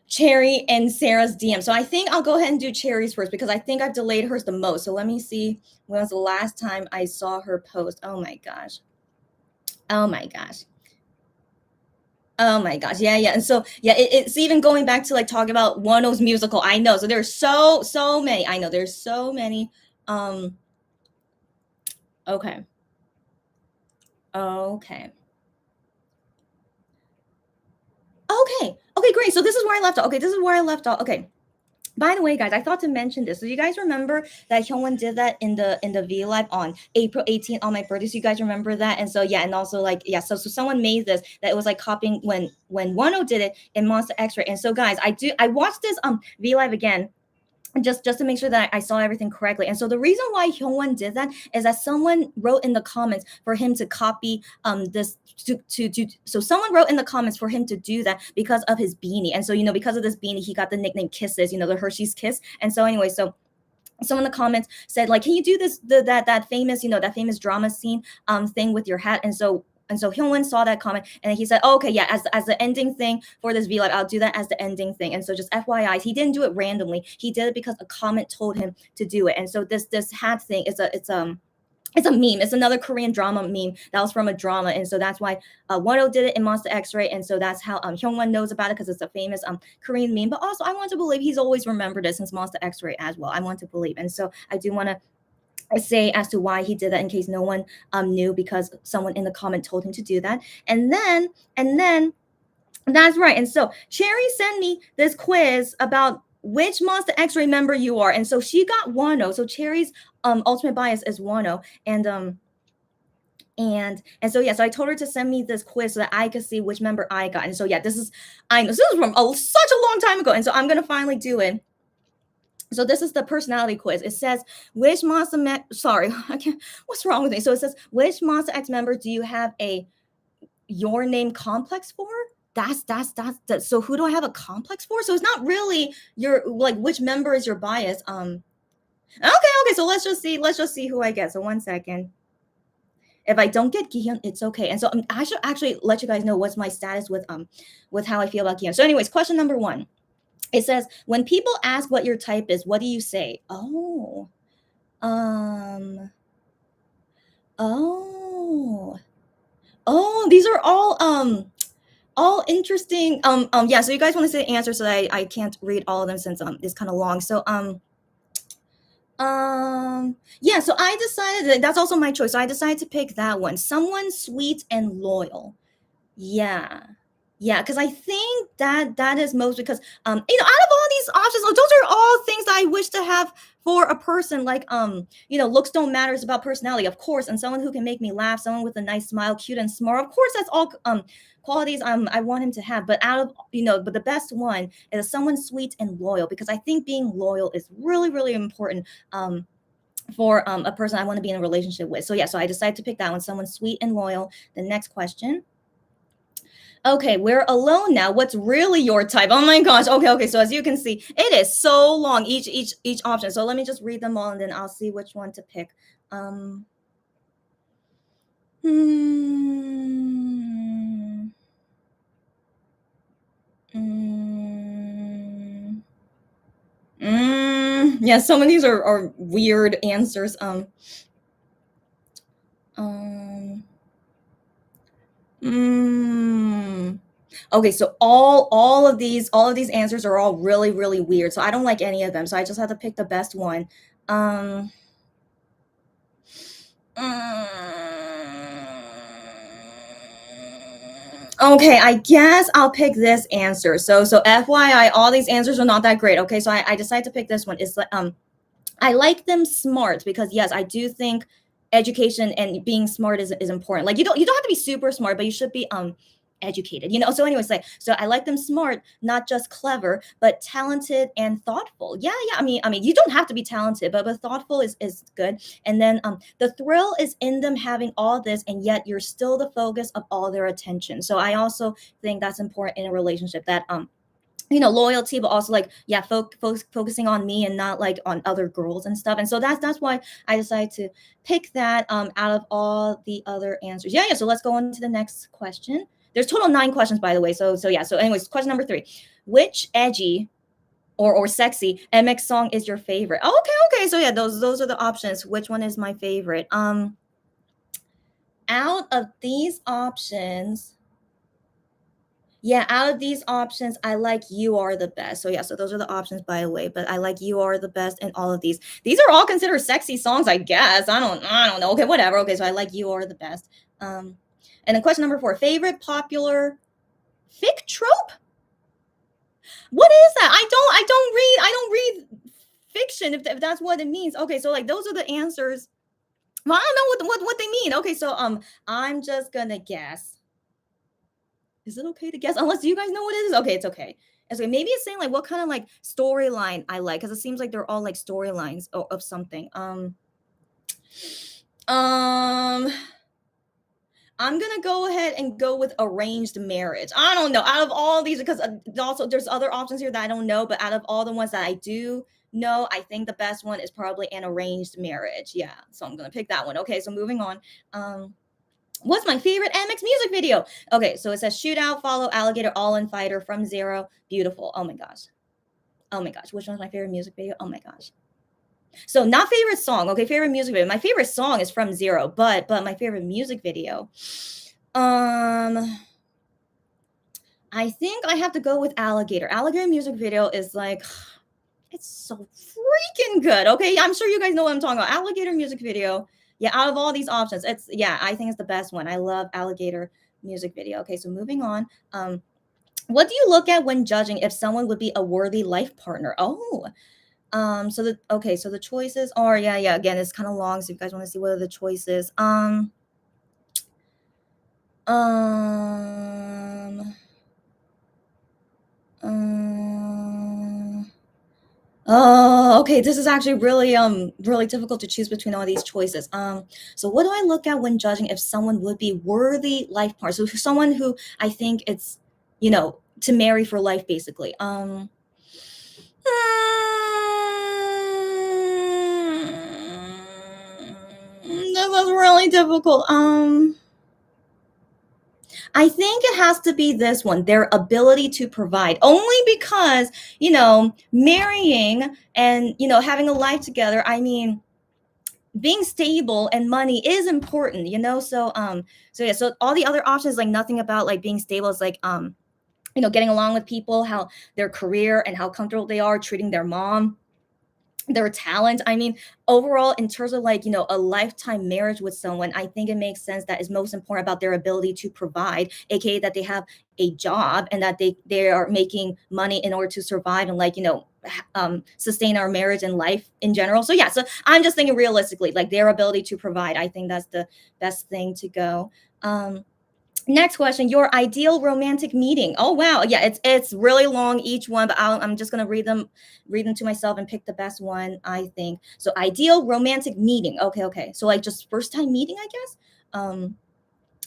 Cherry and Sarah's DM. So I think I'll go ahead and do Cherry's first because I think I've delayed hers the most. So let me see when was the last time I saw her post. Oh my gosh. Oh my gosh. Oh my gosh. Yeah. And so yeah, it's even going back to like talking about Wano's musical. I know. So there's so many. I know there's so many. Um okay. Okay. Okay, great. So this is where I left off. Okay, this is where I left off. Okay. By the way, guys, I thought to mention this. So you guys remember that Hyungwon did that in the V Live on April 18th on my birthday. So you guys remember that? And so yeah, and also like yeah, so someone made this that it was like copying when Wano did it in Monster X-Ray. And so guys, I watched this V Live again just to make sure that I saw everything correctly. And so the reason why Hyungwon did that is that someone wrote in the comments for him to copy this to so someone wrote in the comments for him to do that because of his beanie. And so because of this beanie he got the nickname Kisses, the Hershey's Kiss. And so anyway, so someone in the comments said like, can you do this that famous that famous drama scene thing with your hat? And so and so Hyungwon saw that comment, and then he said, oh, okay, yeah, as the ending thing for this V Live, I'll do that as the ending thing. And so just FYI, he didn't do it randomly. He did it because a comment told him to do it. And so this hat thing is it's a meme. It's another Korean drama meme that was from a drama, and so that's why Wano did it in Monster X-Ray, and so that's how Hyungwon knows about it, because it's a famous Korean meme. But also, I want to believe he's always remembered it since Monster X-Ray as well. I want to believe, and so I do want to say as to why he did that in case no one knew, because someone in the comment told him to do that. And then that's right. And so Cherry sent me this quiz about which Monster X-Ray member you are, and so she got Wano. So Cherry's ultimate bias is Wano, and so yeah, so I told her to send me this quiz so that I could see which member I got. And so yeah, this is from such a long time ago, and so I'm gonna finally do it. So this is the personality quiz. It says, which sorry, I can't, what's wrong with me? So it says, which Monster X member do you have a your name complex for? That's so who do I have a complex for? So it's not really your, like, which member is your bias. Okay, so let's just see who I get. So 1 second. If I don't get Gihyun, it's okay. And so I should actually let you guys know what's my status with how I feel about Gihyun. So anyways, question number 1. It says, when people ask what your type is, what do you say? Oh, these are all interesting. Yeah, so you guys want to say the answer, so that I can't read all of them since it's kind of long. So yeah, so I decided that's also my choice. So I decided to pick that one. Someone sweet and loyal. Yeah, because I think that is most, because out of all these options, those are all things that I wish to have for a person. Like looks don't matter, it's about personality, of course, and someone who can make me laugh, someone with a nice smile, cute and smart. Of course, that's all qualities I want him to have. But but the best one is someone sweet and loyal, because I think being loyal is really, really important for a person I want to be in a relationship with. So yeah, so I decided to pick that one, someone sweet and loyal. The next question. Okay, we're alone now. What's really your type? Oh my gosh. Okay. So as you can see, it is so long, each option. So let me just read them all, and then I'll see which one to pick. Yeah, some of these are weird answers. Okay, so all of these answers are all really, really weird. So I don't like any of them. So I just have to pick the best one. Okay, I guess I'll pick this answer. So FYI, all these answers are not that great. Okay, so I decided to pick this one. It's I like them smart, because yes, I do think education and being smart is important. Like you don't have to be super smart, but you should be educated, so anyways, so I like them smart, not just clever, but talented and thoughtful. Yeah, I mean you don't have to be talented, but thoughtful is good. And then the thrill is in them having all this, and yet you're still the focus of all their attention. So I also think that's important in a relationship, that loyalty, but also focusing on me and not like on other girls and stuff. And so that's why I decided to pick that out of all the other answers. Yeah, so let's go on to the next question. There's total 9 questions, by the way. So yeah, so anyways, question number 3. Which edgy or sexy MX song is your favorite? Okay, so yeah, those are the options. Which one is my favorite? Out of these options, I like You Are the Best. So yeah, so those are the options, by the way, but I like You Are the Best in all of these. These are all considered sexy songs, I guess. I don't know. Okay, whatever. Okay, so I like You Are the Best. And then question number 4, favorite popular fic trope? What is that? I don't read fiction, if that's what it means. Okay, so like those are the answers. Well, I don't know what they mean. Okay, so I'm just gonna guess. Is it okay to guess? Unless you guys know what it is. Okay, it's okay. Okay, maybe it's saying like what kind of like storyline I like, because it seems like they're all like storylines of something. I'm gonna go ahead and go with arranged marriage. I don't know. Out of all these, because also there's other options here that I don't know, but out of all the ones that I do know, I think the best one is probably an arranged marriage. Yeah, so I'm gonna pick that one. Okay, so moving on. What's my favorite MX music video? Okay, so it says shootout, follow, alligator, all in, fighter, from zero, beautiful. Oh my gosh. Oh my gosh. Which one's my favorite music video? Oh my gosh. So not favorite song. Okay, favorite music video. My favorite song is from zero, but my favorite music video. I think I have to go with alligator. Alligator music video is like it's so freaking good. Okay, I'm sure you guys know what I'm talking about. Alligator music video. Yeah, out of all these options, it's yeah, I think it's the best one. I love alligator music video. Okay, so moving on. What do you look at when judging if someone would be a worthy life partner? Oh, so the choices are yeah. Again, it's kind of long, so if you guys want to see what are the choices. Um, Oh, okay. This is actually really difficult to choose between all these choices. So what do I look at when judging if someone would be worthy life partner? So someone who I think it's, to marry for life, basically. This is really difficult. I think it has to be this one, their ability to provide. Only because, marrying and, having a life together, I mean, being stable and money is important, so all the other options, like nothing about like being stable is like getting along with people, how their career and how comfortable they are treating their mom, their talent. I mean, overall, in terms of like, a lifetime marriage with someone, I think it makes sense that is most important about their ability to provide, aka that they have a job and that they are making money in order to survive and like, sustain our marriage and life in general. So yeah, so I'm just thinking realistically, like their ability to provide. I think that's the best thing to go. Next question, your ideal romantic meeting. Oh wow, yeah, it's really long each one, but I'm just gonna read them to myself and pick the best one. I think so. Ideal romantic meeting. Okay. So like just first time meeting, I guess.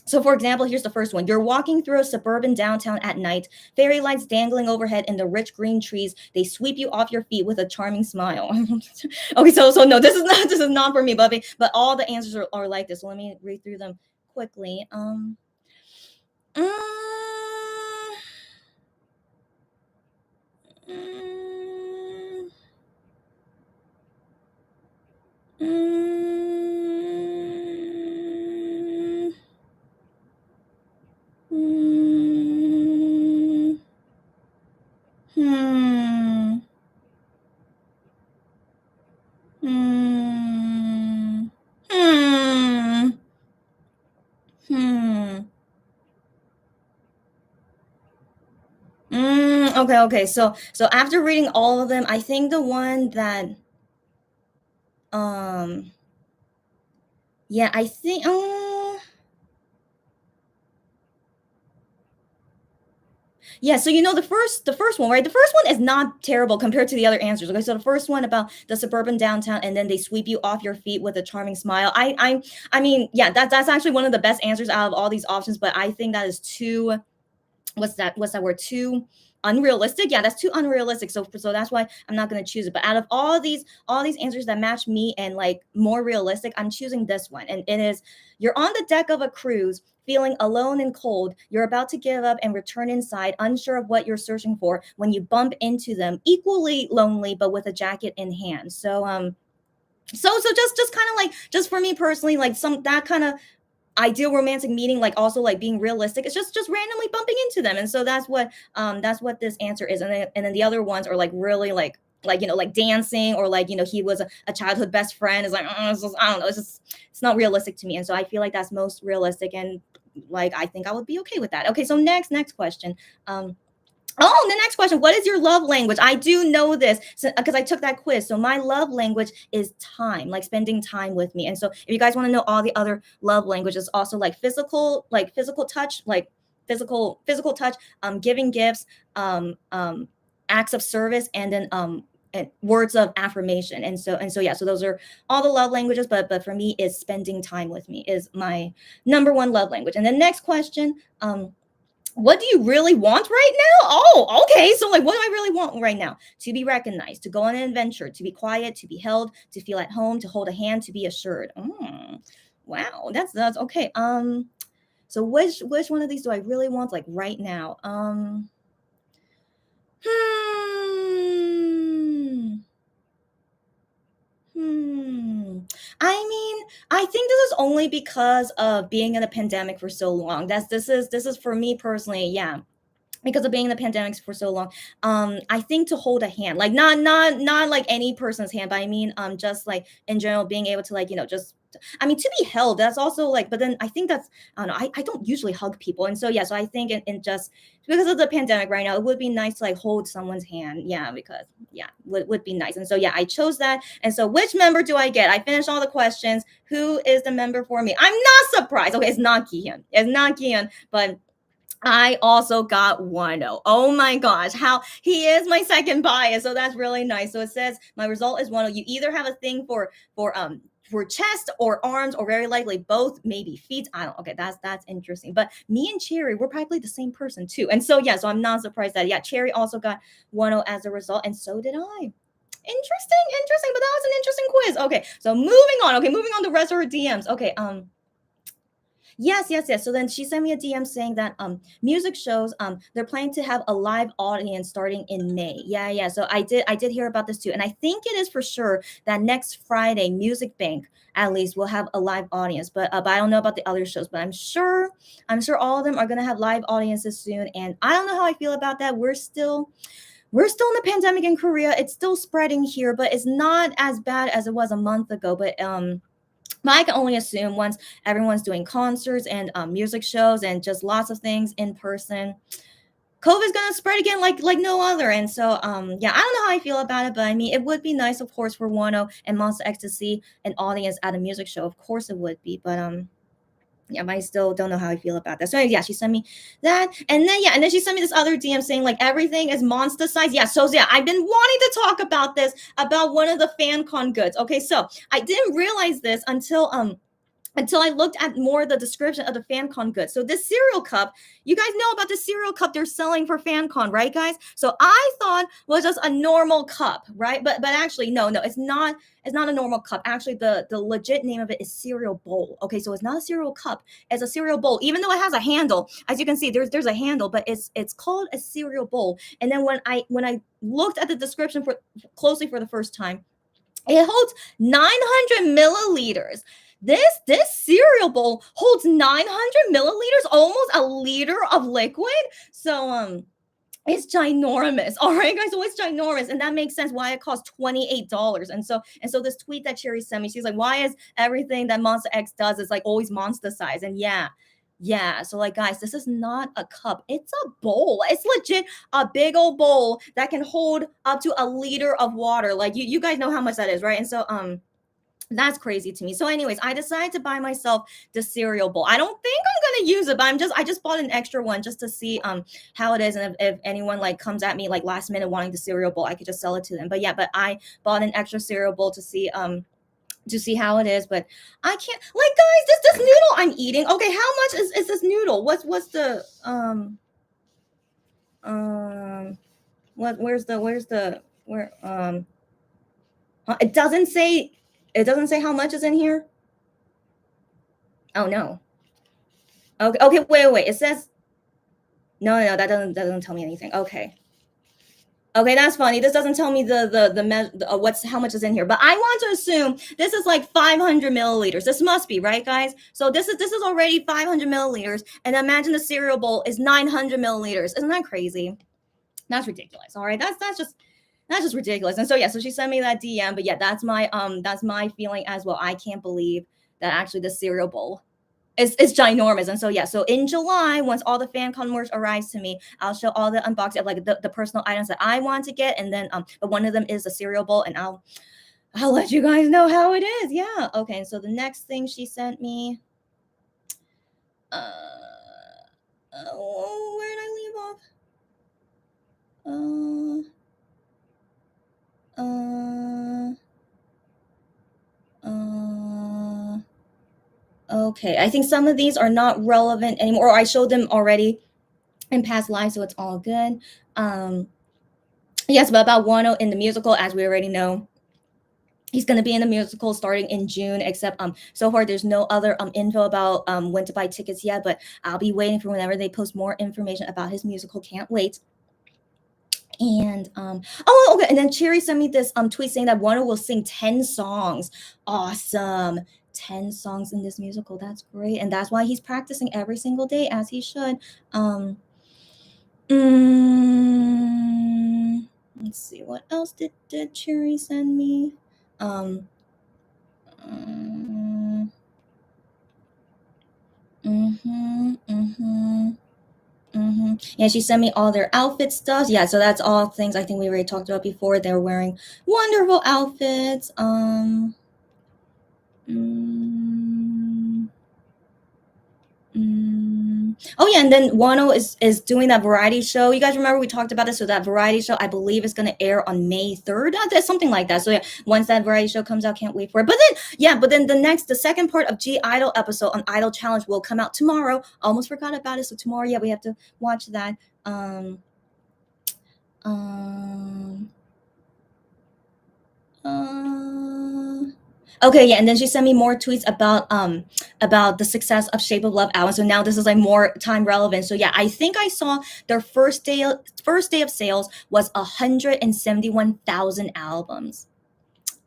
So for example, here's the first one. You're walking through a suburban downtown at night, fairy lights dangling overhead in the rich green trees. They sweep you off your feet with a charming smile. Okay, so no, this is not for me, but all the answers are like this. So let me read through them quickly. Mm, mm, mm, mm, hmm, hmm, hmm, hmm. Okay. So after reading all of them, I think the one that um yeah, I think yeah, so the first one, right? The first one is not terrible compared to the other answers. Okay, so the first one about the suburban downtown, and then they sweep you off your feet with a charming smile. I mean, yeah, that's actually one of the best answers out of all these options. But I think that is too what's that word, too unrealistic. Yeah, that's too unrealistic, so that's why I'm not going to choose it. But out of all these answers that match me and like more realistic, I'm choosing this one, and it is: you're on the deck of a cruise, feeling alone and cold. You're about to give up and return inside, unsure of what you're searching for, when you bump into them, equally lonely but with a jacket in hand. So just kind of like, just for me personally, like some that kind of ideal romantic meeting, like also like being realistic, it's just randomly bumping into them. And so that's what this answer is. And then the other ones are like really like like dancing, or like he was a childhood best friend, is like I don't know, it's not realistic to me. And so I feel like that's most realistic, and like I think I would be okay with that. Okay, so next question. Oh, the next question. What is your love language? I do know this because I took that quiz. So my love language is time, like spending time with me. And so if you guys want to know all the other love languages, also like physical touch, like physical touch, giving gifts, acts of service, and then and words of affirmation. And so yeah, so those are all the love languages, but for me is spending time with me is my number one love language. And the next question, what do you really want right now? Oh, okay. So, like, what do I really want right now? To be recognized, to go on an adventure, to be quiet, to be held, to feel at home, to hold a hand, to be assured. Wow, that's okay. So which one of these do I really want like right now? Hmm. Hmm. I mean, I think this is only because of being in a pandemic for so long. This is for me personally, yeah, because of being in the pandemics for so long. I think to hold a hand, like not like any person's hand, but I mean just like in general being able to like, just, I mean, to be held, that's also like, but then I think that's, I don't know, I don't usually hug people. And so yeah, so I think in just because of the pandemic right now, it would be nice to like hold someone's hand. Yeah, because yeah, would be nice. And so yeah, I chose that. And so which member do I get? I finished all the questions. Who is the member for me? I'm not surprised. Okay, it's not Gihyun. It's not Gihyun, but I also got 1-0. Oh my gosh, how he is my second bias. So that's really nice. So it says my result is 1-0. You either have a thing for chest or arms, or very likely both, maybe feet. I don't, okay, that's interesting. But me and Cherry, we're practically the same person too. And so yeah, so I'm not surprised that yeah, Cherry also got 1-0 as a result, and so did I. Interesting, but that was an interesting quiz. Okay, so moving on. Okay, moving on to the rest of her DMs. Okay, yes. So then she sent me a DM saying that music shows they're planning to have a live audience starting in May. Yeah. So I did hear about this too, and I think it is for sure that next Friday Music Bank at least will have a live audience. But I don't know about the other shows, but I'm sure all of them are gonna have live audiences soon. And I don't know how I feel about that. We're still in the pandemic in Korea. It's still spreading here, but it's not as bad as it was a month ago. But I can only assume once everyone's doing concerts and music shows and just lots of things in person, COVID's gonna spread again like no other. And so yeah, I don't know how I feel about it, but I mean it would be nice, of course, for Wano and Monster X to see an audience at a music show. Of course it would be, but yeah, but I still don't know how I feel about that. So yeah, she sent me that, and then she sent me this other DM saying like everything is monster size. Yeah, so yeah, I've been wanting to talk about this about one of the fan con goods. Okay, so I didn't realize this until I looked at more of the description of the FanCon goods. So this cereal cup, you guys know about the cereal cup they're selling for FanCon, right, guys? So I thought was just a normal cup, right? But actually, no, it's not. It's not a normal cup. Actually, the legit name of it is cereal bowl. Okay, so it's not a cereal cup. It's a cereal bowl, even though it has a handle. As you can see, there's a handle, but it's called a cereal bowl. And then when I looked at the description for closely for the first time, it holds 900 milliliters. This cereal bowl holds 900 milliliters, almost a liter of liquid. So it's ginormous. All right, guys. So it's ginormous, and that makes sense why it costs $28. And so this tweet that Cherry sent me, she's like, "Why is everything that Monster X does is like always monster size?" And yeah. So like, guys, this is not a cup; it's a bowl. It's legit a big old bowl that can hold up to a liter of water. Like you guys know how much that is, right? And so that's crazy to me. So, anyways, I decided to buy myself the cereal bowl. I don't think I'm gonna use it, but I just bought an extra one just to see how it is, and if anyone like comes at me like last minute wanting the cereal bowl, I could just sell it to them. But yeah, but I bought an extra cereal bowl to see how it is. But I can't, like, guys, this noodle I'm eating. Okay, how much is this noodle? What's the um where's the where it doesn't say how much is in here. Oh no. Okay, wait. It says no, that doesn't tell me anything. Okay, that's funny. This doesn't tell me what's how much is in here, but I want to assume this is like 500 milliliters. This must be right, guys. So this is already 500 milliliters, and imagine the cereal bowl is 900 milliliters. Isn't that crazy? That's ridiculous. All right, that's just ridiculous. And so yeah, so she sent me that DM, but yeah, that's my feeling as well. I can't believe that actually the cereal bowl is ginormous. And so yeah, so in July, once all the FanCon merch arrives to me, I'll show all the unboxing of like the personal items that I want to get, and then but one of them is the cereal bowl, and I'll let you guys know how it is. Yeah. Okay. And so the next thing she sent me, where did I leave off? Okay, I think some of these are not relevant anymore, or I showed them already in past lives, so it's all good. Yes, but about Wano in the musical, as we already know, He's going to be in the musical starting in June, except so far there's no other info about when to buy tickets yet, but I'll be waiting for whenever they post more information about his musical. Can't wait. And oh, okay, and then Cherry sent me this tweet saying that Warner will sing 10 songs. Awesome. 10 songs in this musical. That's great. And that's why he's practicing every single day, as he should. um let's see, what else did Cherry send me? um mm, Yeah, she sent me all their outfit stuff. Yeah, so that's all things I think we already talked about before. They're wearing wonderful outfits. Mm, Oh yeah, and then Wano is doing that variety show. You guys remember we talked about this? So that variety show, I believe, is going to air on May 3rd. That's something like that. So yeah, once that variety show comes out, can't wait for it. But then the second part of G Idol episode on Idol Challenge will come out tomorrow. Almost forgot about it. So tomorrow, yeah, we have to watch that. Um, um, uh, okay, yeah, and then she sent me more tweets about the success of Shape of Love album. So now this is like more time relevant. So yeah, I think I saw their first day of sales was 171,000 albums.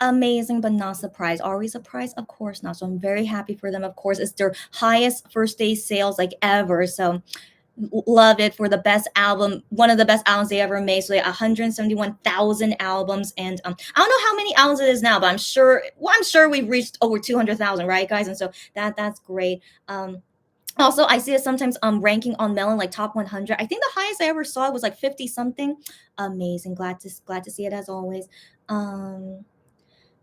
Amazing, but not surprised. Are we surprised? Of course not. So I'm very happy for them. Of course, it's their highest first day sales like ever. So love it for the best album, one of the best albums they ever made. So yeah, 171,000 albums, and I don't know how many albums it is now, but I'm sure we've reached over 200,000, right, guys? And so that's great. Also, I see it sometimes ranking on Melon like top 100. I think the highest I ever saw was like 50 something. Amazing, glad to see it as always. Um,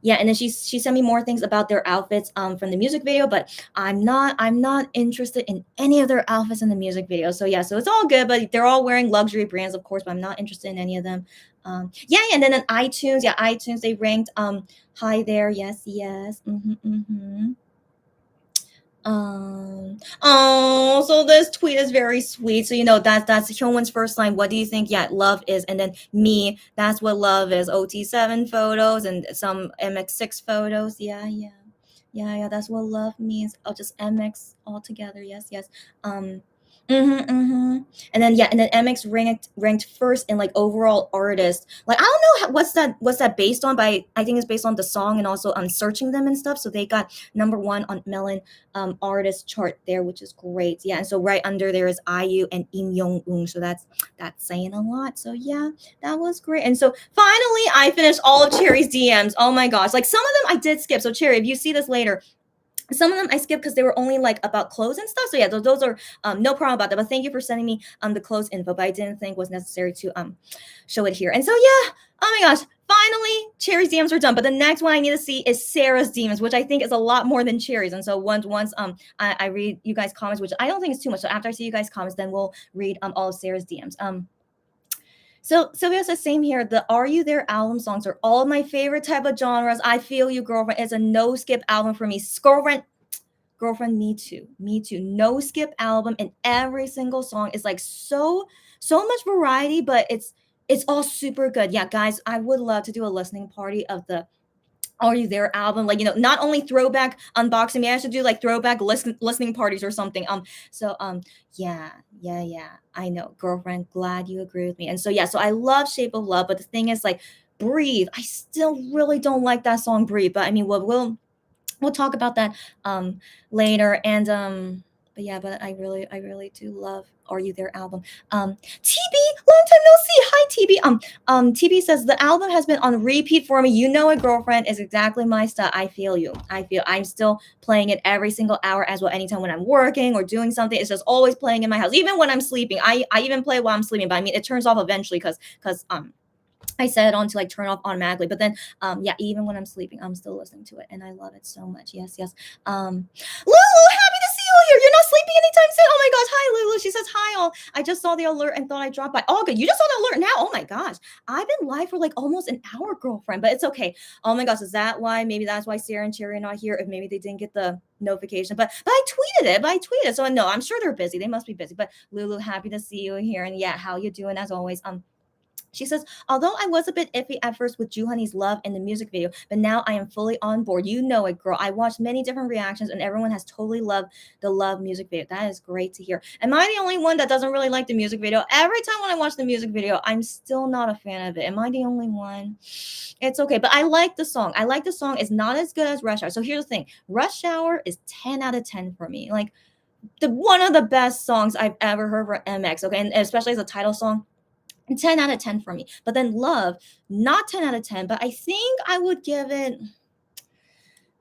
yeah, and then she sent me more things about their outfits from the music video, but I'm not interested in any of their outfits in the music video. So yeah, so it's all good, but they're all wearing luxury brands, of course, but I'm not interested in any of them. Yeah, and then on iTunes, yeah, iTunes, they ranked high there. Yes, yes. Oh, so this tweet is very sweet. So that's Hyunwon's first line. What do you think? Yeah, love is, and then me. That's what love is. OT7 photos and some MX6 photos. Yeah, yeah, yeah, yeah. That's what love means. I'll just MX all together. Yes, yes. Um, And then yeah, and then MX ranked first in like overall artist. Like I don't know what's that based on, but I think it's based on the song and also searching them and stuff. So they got number one on Melon artist chart there, which is great. Yeah, and so right under there is IU and Im Young Un. So that's saying a lot. So yeah, that was great. And so finally, I finished all of Cherry's DMs. Oh my gosh, like some of them I did skip. So Cherry, if you see this later, some of them I skipped because they were only like about clothes and stuff. So yeah, those are no problem about that. But thank you for sending me the clothes info. But I didn't think was necessary to show it here. And so yeah, oh my gosh, finally Cherry's DMs are done. But the next one I need to see is Sarah's DMs, which I think is a lot more than Cherry's. And so once I read you guys' comments, which I don't think is too much. So after I see you guys' comments, then we'll read all of Sarah's DMs. So Sylvia says, same here. The Are You There album songs are all my favorite type of genres. I feel you, girlfriend. It's a no skip album for me. Girlfriend, me too. Me too. No skip album, and every single song is like so much variety, but it's all super good. Yeah, guys, I would love to do a listening party of the Are You There album. Like, not only throwback unboxing, maybe I should do like throwback listening parties or something. Yeah, yeah, yeah. I know, girlfriend, glad you agree with me. And so yeah, so I love Shape of Love, but the thing is like Breathe. I still really don't like that song Breathe, but I mean we'll talk about that later. And but yeah, but I really do love Are You There album. TB, long time no see. Hi TB. TB says the album has been on repeat for me. You know it, girlfriend, is exactly my style. I feel you. I'm still playing it every single hour as well. Anytime when I'm working or doing something, it's just always playing in my house. Even when I'm sleeping, I even play while I'm sleeping. But I mean, it turns off eventually because I set it on to like turn off automatically. But then yeah, even when I'm sleeping, I'm still listening to it, and I love it so much. Yes, yes. Lulu, happy to see you here. You're not sleeping anytime soon. Oh my gosh, hi Lulu. She says hi all. I just saw the alert and thought I'd drop by. Oh, good. You just saw the alert now. Oh my gosh. I've been live for like almost an hour, girlfriend, but it's okay. Oh my gosh, is that why? Maybe that's why Sarah and Cherry are not here. If maybe they didn't get the notification, but I tweeted it. But I tweeted. So no, I'm sure they're busy. They must be busy. But Lulu, happy to see you here. And yeah, how you doing as always? She says, although I was a bit iffy at first with Honey's love in the music video, but now I am fully on board. You know it, girl. I watched many different reactions and everyone has totally loved the Love music video. That is great to hear. Am I the only one that doesn't really like the music video? Every time when I watch the music video, I'm still not a fan of it. Am I the only one? It's okay, but I like the song. I like the song. It's not as good as Rush Hour. So here's the thing. Rush Hour is 10 out of 10 for me. Like one of the best songs I've ever heard for MX, okay? And especially as a title song. 10 out of 10 for me. But then Love, not 10 out of 10, but I think I would give it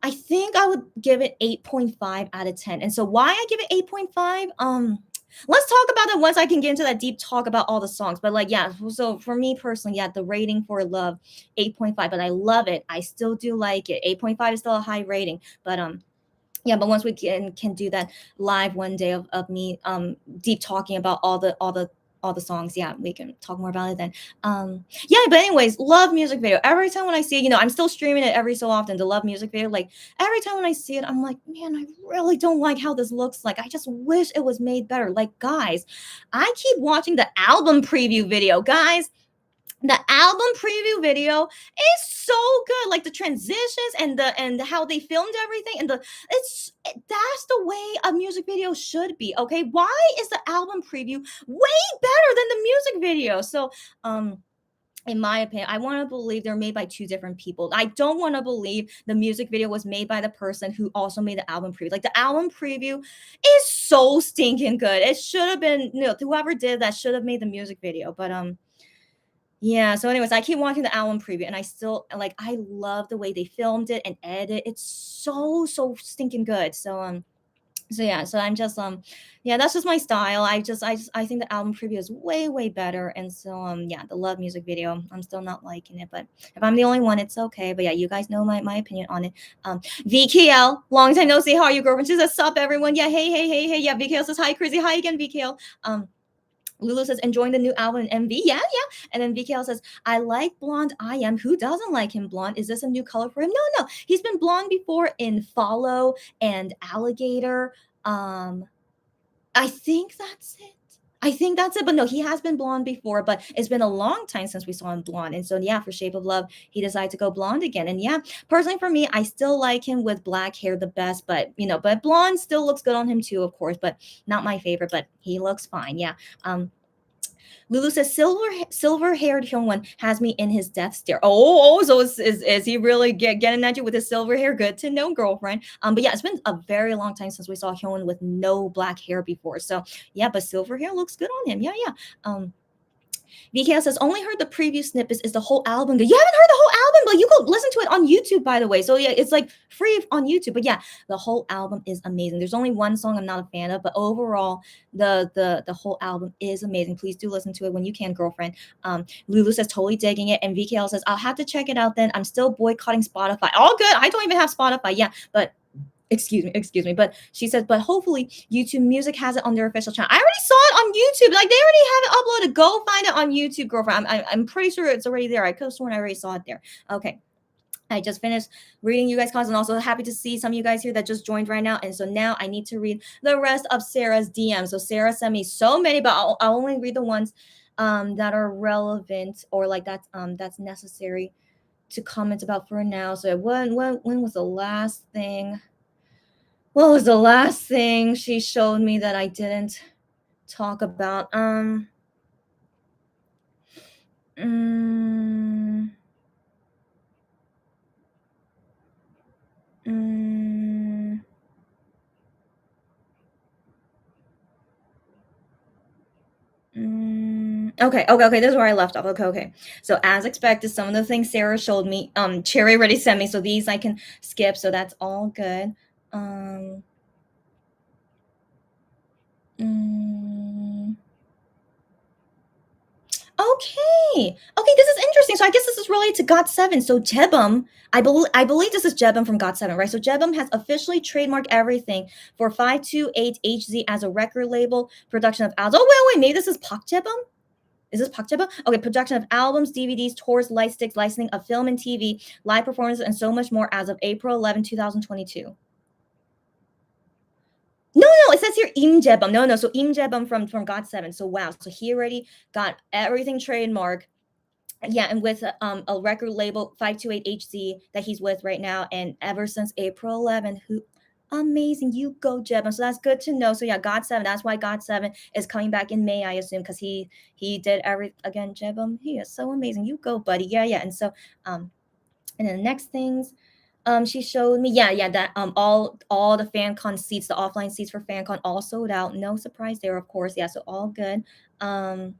8.5 out of 10. And so why I give it 8.5? Let's talk about it once I can get into that deep talk about all the songs. But like, yeah, so for me personally, yeah, the rating for Love, 8.5, but I love it. I still do like it. 8.5 is still a high rating. But yeah, but once we can do that live one day of me deep talking about all the songs, yeah, we can talk more about it then. Yeah, but anyways, Love music video. Every time when I see it, I'm still streaming it every so often, the Love music video. Like every time when I see it, I'm like, man, I really don't like how this looks like. I just wish it was made better. Like, guys, I keep watching the album preview video. Guys, the album preview video is so good, like the transitions and how they filmed everything, and that's the way a music video should be. Okay, why is the album preview way better than the music video? So in my opinion, I want to believe they're made by two different people. I don't want to believe the music video was made by the person who also made the album preview. Like the album preview is so stinking good. It should have been, whoever did that should have made the music video. But yeah, so anyways, I keep watching the album preview and I still like I love the way they filmed it and edited. It's so stinking good. So yeah, so I'm just yeah, that's just my style. I think the album preview is way better. And so yeah, the Love music video, I'm still not liking it, but if I'm the only one, it's okay. But yeah, you guys know my opinion on it. VKL, long time no see, how are you, girlfriend? She says, sup everyone. Yeah, hey. Yeah, VKL says hi, crazy. Hi again, VKL. Lulu says, enjoying the new album in MV. Yeah. And then VKL says, I like blonde I Am. Who doesn't like him blonde? Is this a new color for him? No. He's been blonde before in Follow and Alligator. I think that's it. But no, he has been blonde before, but it's been a long time since we saw him blonde. And so, yeah, for Shape of Love, he decided to go blonde again. And yeah, personally for me, I still like him with black hair the best, but but blonde still looks good on him too, of course, but not my favorite, but he looks fine. Yeah. Lulu says silver-haired Hyungwon has me in his death stare. So is he really getting at you with his silver hair? Good to know, girlfriend. But yeah, it's been a very long time since we saw Hyungwon with no black hair before. So yeah, but silver hair looks good on him. Yeah. VKL says, only heard the preview snippets. Is the whole album good? You haven't heard the whole album, but you go listen to it on YouTube, by the way. So yeah, it's like free on YouTube. But yeah, the whole album is amazing. There's only one song I'm not a fan of, but overall, the whole album is amazing. Please do listen to it when you can, girlfriend. Lulu says, totally digging it. And VKL says, I'll have to check it out then. I'm still boycotting Spotify. All good. I don't even have Spotify. Yeah, but excuse me, but she says, but hopefully YouTube Music has it on their official channel. I already saw it on YouTube. Like, they already have it uploaded. Go find it on YouTube, girlfriend. I'm pretty sure it's already there. I could have sworn I already saw it there. Okay, I just finished reading you guys' comments, and also happy to see some of you guys here that just joined right now. And so now I need to read the rest of Sarah's DMs. So Sarah sent me so many, but I'll only read the ones that are relevant or like that's necessary to comment about for now. So when was the last thing? What was the last thing she showed me that I didn't talk about? Okay. This is where I left off. Okay. So as expected, some of the things Sarah showed me, Cherry already sent me, so these I can skip. So that's all good. Okay, this is interesting. So I guess this is related to GOT7. So Jebum, I believe this is Jebum from GOT7, right? So Jebum has officially trademarked everything for 528HZ as a record label, production of albums. Oh, wait, maybe this is Pak Jebum? Is this Pak Jebum? Okay, production of albums, DVDs, tours, light sticks, licensing of film and TV, live performances, and so much more as of April 11, 2022. No, it says here Im Jebum. No. So Im Jebum from GOT7. So wow. So he already got everything trademarked yeah, and with a record label 528HZ that he's with right now, and ever since April 11th, who amazing, you go Jeb. So that's good to know. So yeah, God 7, that's why God 7 is coming back in May, I assume, because he did every again, Jeb, he is so amazing, you go buddy. Yeah, yeah. And so and then the next things she showed me, yeah, that all the fan con seats, the offline seats for fan con, all sold out, no surprise there, of course. Yeah, so all good. um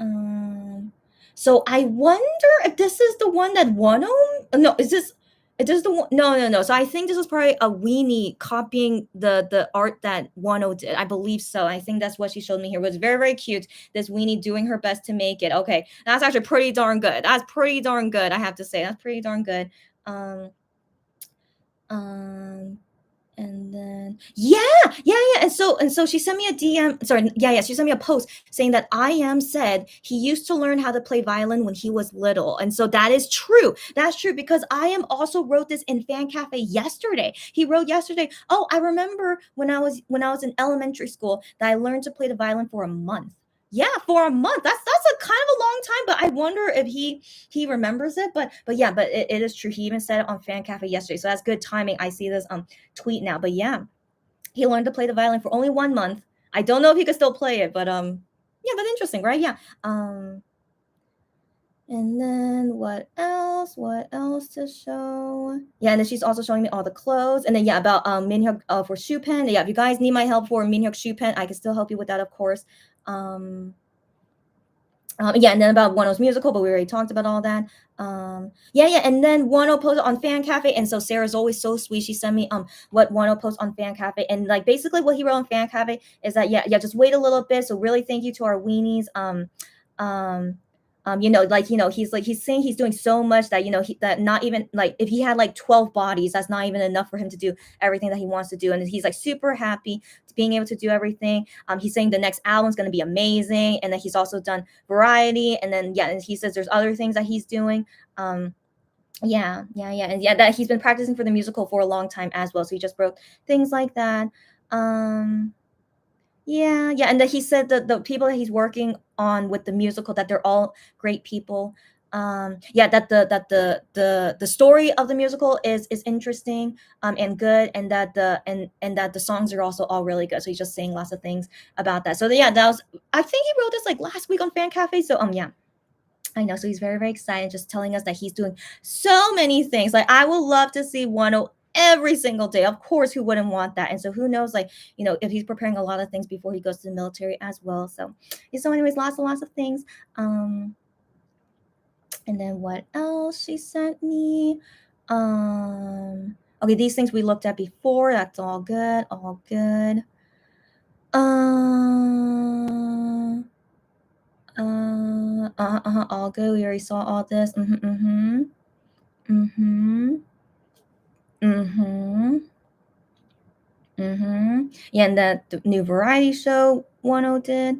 um, so I wonder if this is the one that Wano. No, is this? It is the one. No, no, no. So I think this was probably a weenie copying the art that Wano did. I believe so. I think that's what she showed me here. It was very very cute. This weenie doing her best to make it. Okay, that's actually pretty darn good. That's pretty darn good. I have to say that's pretty darn good. Um, um, and then yeah, and so she sent me a DM. Sorry, yeah, she sent me a post saying that I am said he used to learn how to play violin when he was little, and so that is true. That's true because I am also wrote this in Fan Cafe yesterday. He wrote yesterday. Oh, I remember when I was in elementary school that I learned to play the violin for a month. Yeah, for a month. That's a kind of a long time, but I wonder if he remembers it. But yeah, but it is true. He even said it on Fan Cafe yesterday, so that's good timing. I see this tweet now. But yeah, he learned to play the violin for only 1 month. I don't know if he could still play it, but yeah, but interesting, right? Yeah. And then what else? What else to show? Yeah, and then she's also showing me all the clothes. And then yeah, about Minhyuk for shoe pen. Yeah, if you guys need my help for Minhyuk shoe pen, I can still help you with that, of course. Yeah, and then about Wano's musical, but we already talked about all that. Yeah, and then Wano posted on Fan Cafe, and so Sarah's always so sweet. She sent me what Wano posts on Fan Cafe, and like basically what he wrote on Fan Cafe is that yeah, just wait a little bit. So really, thank you to our weenies. Um, he's saying he's doing so much that that not even like if he had like 12 bodies, that's not even enough for him to do everything that he wants to do, and he's like super happy to being able to do everything. He's saying the next album's going to be amazing, and then he's also done Variety, and then yeah, and he says there's other things that he's doing. Yeah, and yeah, that he's been practicing for the musical for a long time as well. So he just wrote things like that. Yeah, and that he said that the people that he's working on with the musical, that they're all great people. Yeah, that the story of the musical is interesting and good, and that the songs are also all really good. So he's just saying lots of things about that. So yeah, that was, I think he wrote this like last week on Fan Cafe. So yeah, I know. So he's very, very excited, just telling us that he's doing so many things. Like I would love to see Wano every single day. Of course, who wouldn't want that? And so who knows, like, if he's preparing a lot of things before he goes to the military as well. So anyways, lots and lots of things. And then what else she sent me? Okay, these things we looked at before. That's all good, all good. All good. We already saw all this. Yeah, and the new variety show Wano did.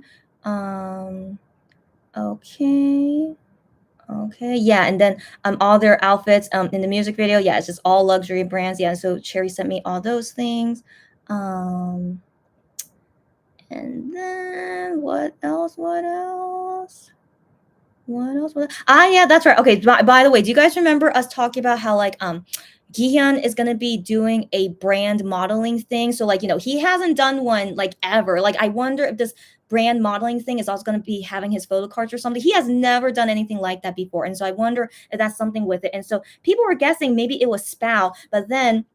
Okay, yeah, and then all their outfits in the music video, yeah, it's just all luxury brands. Yeah, so Cherry sent me all those things. And then what else? Yeah, that's right. Okay, by the way, do you guys remember us talking about how like Gihyun is gonna be doing a brand modeling thing? So like, he hasn't done one like ever. Like I wonder if this brand modeling thing is also gonna be having his photo cards or something. He has never done anything like that before. And so I wonder if that's something with it. And so people were guessing maybe it was Spow, but then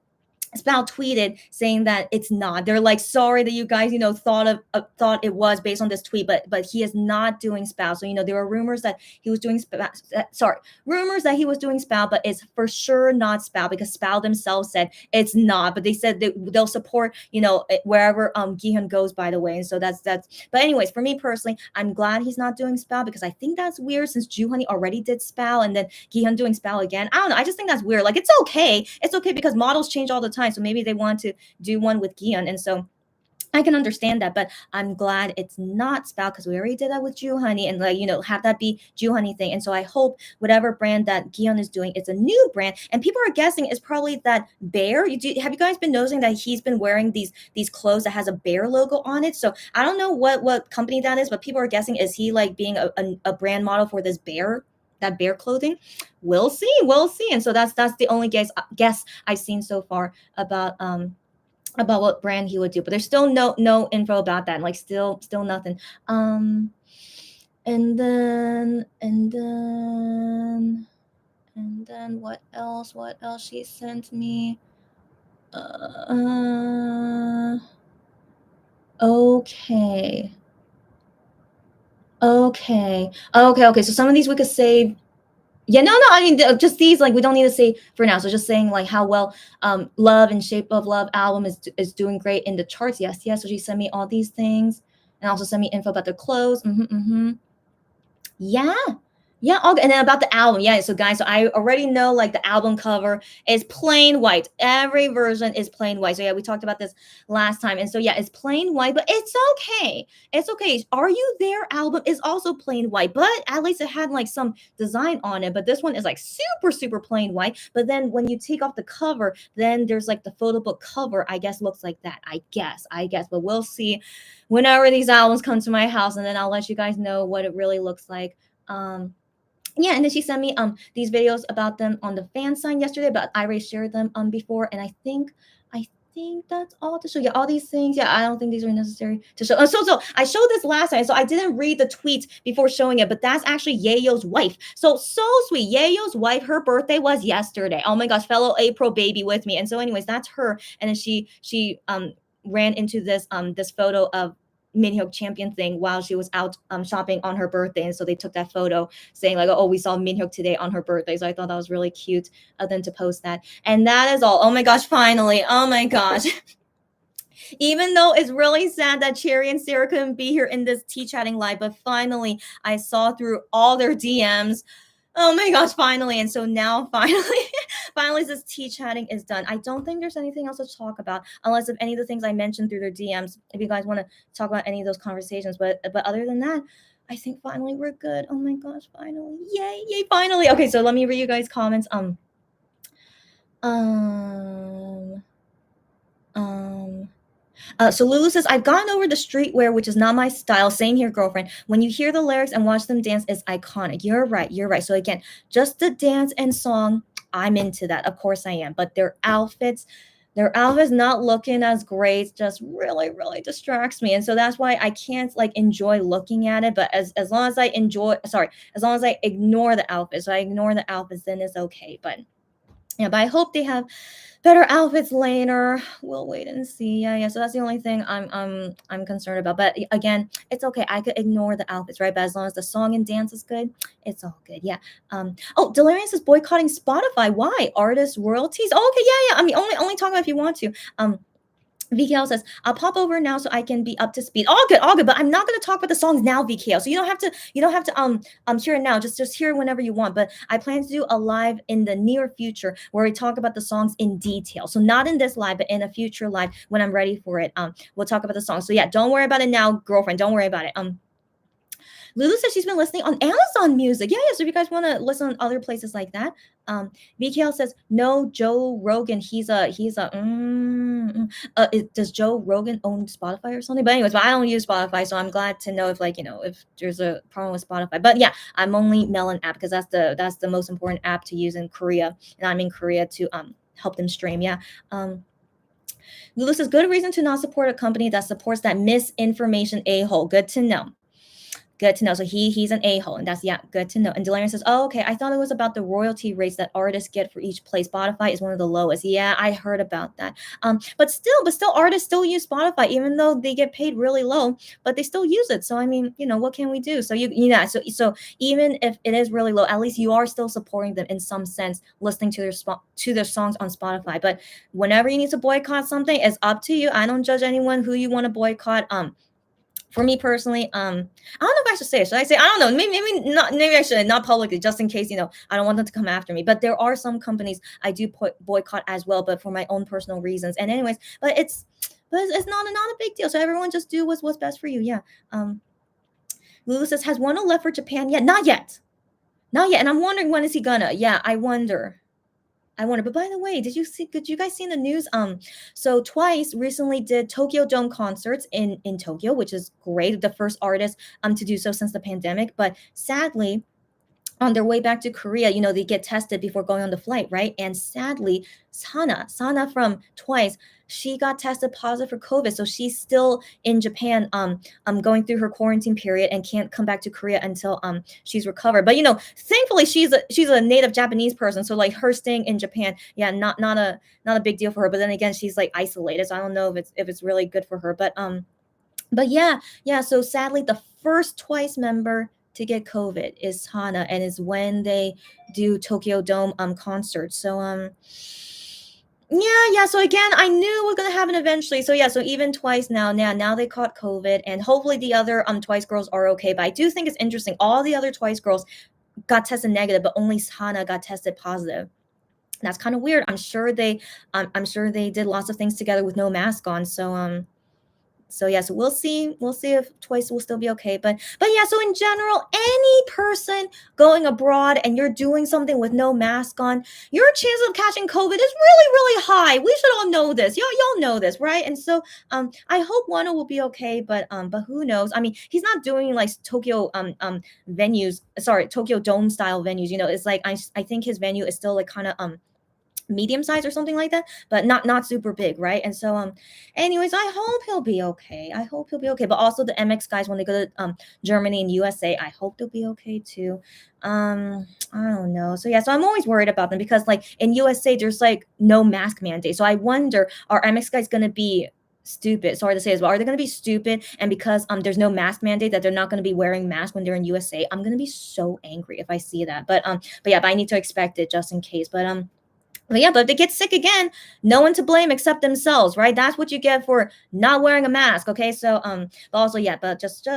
Spout tweeted saying that it's not. They're like, sorry that you guys, thought it was based on this tweet, but he is not doing Spout. So there were rumors that he was doing rumors that he was doing Spout, but it's for sure not Spout because Spout themselves said it's not. But they said they'll support, wherever Gihyun goes. By the way, and so that's. But anyways, for me personally, I'm glad he's not doing Spout because I think that's weird since Honey already did Spout and then Gihyun doing Spout again. I don't know. I just think that's weird. Like it's okay because models change all the time. So maybe they want to do one with Gion. And so I can understand that, but I'm glad it's not Spout because we already did that with Jew Honey and like have that be Jew Honey thing. And so I hope whatever brand that Gion is doing, it's a new brand. And people are guessing it's probably that bear. Have you guys been noticing that he's been wearing these clothes that has a bear logo on it? So I don't know what company that is, but people are guessing is he like being a brand model for this bear, that bear clothing? We'll see. And so that's the only guess I've seen so far about what brand he would do, but there's still no info about that. Like still nothing. And then what else? What else she sent me? Okay. Okay. So some of these we could save. Yeah, no. I mean, just these, like, we don't need to say for now. So just saying, like, how well Love and Shape of Love album is doing great in the charts. Yes. So she sent me all these things and also sent me info about the clothes. Yeah. Yeah, okay. And then about the album. Yeah, so guys, so I already know like the album cover is plain white. Every version is plain white. So yeah, we talked about this last time. And so yeah, it's plain white, but it's okay. It's okay. Are You There album is also plain white, but at least it had like some design on it. But this one is like super plain white. But then when you take off the cover, then there's like the photo book cover, I guess looks like that. I guess. But we'll see whenever these albums come to my house, and then I'll let you guys know what it really looks like. Yeah, and then she sent me these videos about them on the fan sign yesterday, but I already shared them before, and I think that's all to show. Yeah, all these things. Yeah, I don't think these are necessary to show. So I showed this last time, so I didn't read the tweets before showing it, but that's actually Yayo's wife. So sweet. Yayo's wife, her birthday was yesterday. Oh my gosh, fellow April baby with me. And so, anyways, that's her. And then she ran into this photo of Minhyuk champion thing while she was out shopping on her birthday, and so they took that photo saying like, oh, we saw Minhyuk today on her birthday. So I thought that was really cute of them to post that. And that is all. Oh my gosh, finally. Oh my gosh. Even though it's really sad that Cherry and Sarah couldn't be here in this tea chatting live, but finally I saw through all their DMs. Oh my gosh, finally. And so now finally this tea chatting is done. I don't think there's anything else to talk about unless if any of the things I mentioned through their DMs, if you guys want to talk about any of those conversations. But other than that, I think finally we're good. Oh my gosh, finally. Yay, finally. Okay, so let me read you guys' comments. So Lulu says, I've gotten over the streetwear, which is not my style. Same here, girlfriend. When you hear the lyrics and watch them dance, it's iconic. You're right. So again, just the dance and song, I'm into that. Of course I am. But their outfits not looking as great just really distracts me. And so that's why I can't like enjoy looking at it. But as long as I ignore the outfits, then it's okay. But yeah, but I hope they have better outfits later. We'll wait and see. Yeah. So that's the only thing I'm concerned about. But again, it's okay. I could ignore the outfits, right? But as long as the song and dance is good, it's all good. Yeah. Delirious is boycotting Spotify. Why? Artist royalties? Oh, okay. Yeah. I mean, only talk about if you want to. VKL says, I'll pop over now so I can be up to speed. All good. But I'm not going to talk about the songs now, VKL. So you don't have to hear it now. Just hear it whenever you want. But I plan to do a live in the near future where we talk about the songs in detail. So not in this live, but in a future live when I'm ready for it. We'll talk about the songs. So yeah, don't worry about it now, girlfriend. Don't worry about it. Lulu says she's been listening on Amazon Music. Yeah. So if you guys want to listen on other places like that. VKL says, no, Joe Rogan. Does Joe Rogan own Spotify or something? But anyways, I don't use Spotify, so I'm glad to know if there's a problem with Spotify. But yeah, I'm only Melon app because that's the most important app to use in Korea, and I'm in Korea to help them stream. Yeah. Lulu says, good reason to not support a company that supports that misinformation a-hole. Good to know. So he's an a-hole, and that's good to know. And Delarian says, oh, okay, I thought it was about the royalty rates that artists get for each play. Spotify is one of the lowest. Yeah, I heard about that. But still artists still use Spotify even though they get paid really low, but they still use it. So I mean, what can we do? So so even if it is really low, at least you are still supporting them in some sense, listening to their songs on Spotify. But whenever you need to boycott something, it's up to you. I don't judge anyone who you want to boycott. For me personally, I don't know if I should say it. Should I say? I don't know. Maybe not. Maybe I should not publicly, just in case I don't want them to come after me. But there are some companies I do boycott as well, but for my own personal reasons. And anyways, but but it's not a big deal. So everyone just do what's best for you. Yeah. Um, Lulu says, has Wano left for Japan yet? Not yet. Not yet. And I'm wondering when is he gonna? Yeah, I wonder. I wonder. But by the way, did you guys see in the news? So Twice recently did Tokyo Dome concerts in Tokyo, which is great. The first artist to do so since the pandemic. But sadly, on their way back to Korea, they get tested before going on the flight, right? And sadly, Sana from Twice, she got tested positive for COVID. So she's still in Japan, going through her quarantine period and can't come back to Korea until she's recovered. But thankfully she's a native Japanese person. So like her staying in Japan, yeah, not a big deal for her. But then again, she's like isolated. So I don't know if it's really good for her. But yeah. So sadly, the first Twice member to get COVID is Hana, and is when they do Tokyo Dome concert. So yeah. So again, I knew it was gonna happen eventually. So yeah. So even Twice now they caught COVID, and hopefully the other Twice girls are okay. But I do think it's interesting. All the other Twice girls got tested negative, but only Hana got tested positive. That's kind of weird. I'm sure they did lots of things together with no mask on. So yeah, so we'll see. We'll see if Twice will still be okay. But yeah, so in general, any person going abroad and you're doing something with no mask on, your chance of catching COVID is really, really high. We should all know this. Y'all know this, right? And so I hope Wano will be okay, but who knows? I mean, he's not doing like Tokyo venues, sorry, Tokyo Dome style venues. It's like I think his venue is still like kind of medium size or something like that, but not super big, right? And so anyways, I hope he'll be okay. But also the MX guys, when they go to Germany and USA, I hope they'll be okay too. I don't know. So yeah, so I'm always worried about them because like in USA there's like no mask mandate. So I wonder, are MX guys gonna be stupid, sorry to say as well, are they going to be stupid, and because there's no mask mandate, that they're not going to be wearing masks when they're in USA? I'm going to be so angry if I see that. But I need to expect it just in case. But yeah, but if they get sick again, no one to blame except themselves, right? That's what you get for not wearing a mask. Okay, so but also yeah, but just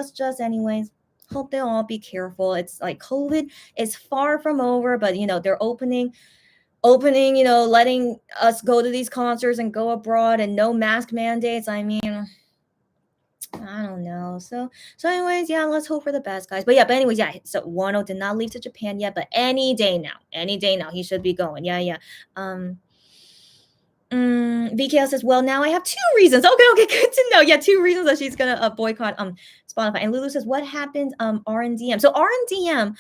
anyways, hope they'll all be careful. It's like COVID is far from over, but they're opening, letting us go to these concerts and go abroad, and no mask mandates. I mean, I don't know. So anyways, yeah, let's hope for the best, guys. But anyways, yeah. So Wano did not leave to Japan yet, but any day now, he should be going. Yeah. Um, VKL says, well, now I have two reasons. Okay, good to know. Yeah, two reasons that she's gonna boycott Spotify. And Lulu says, what happened R&DM? So R&DM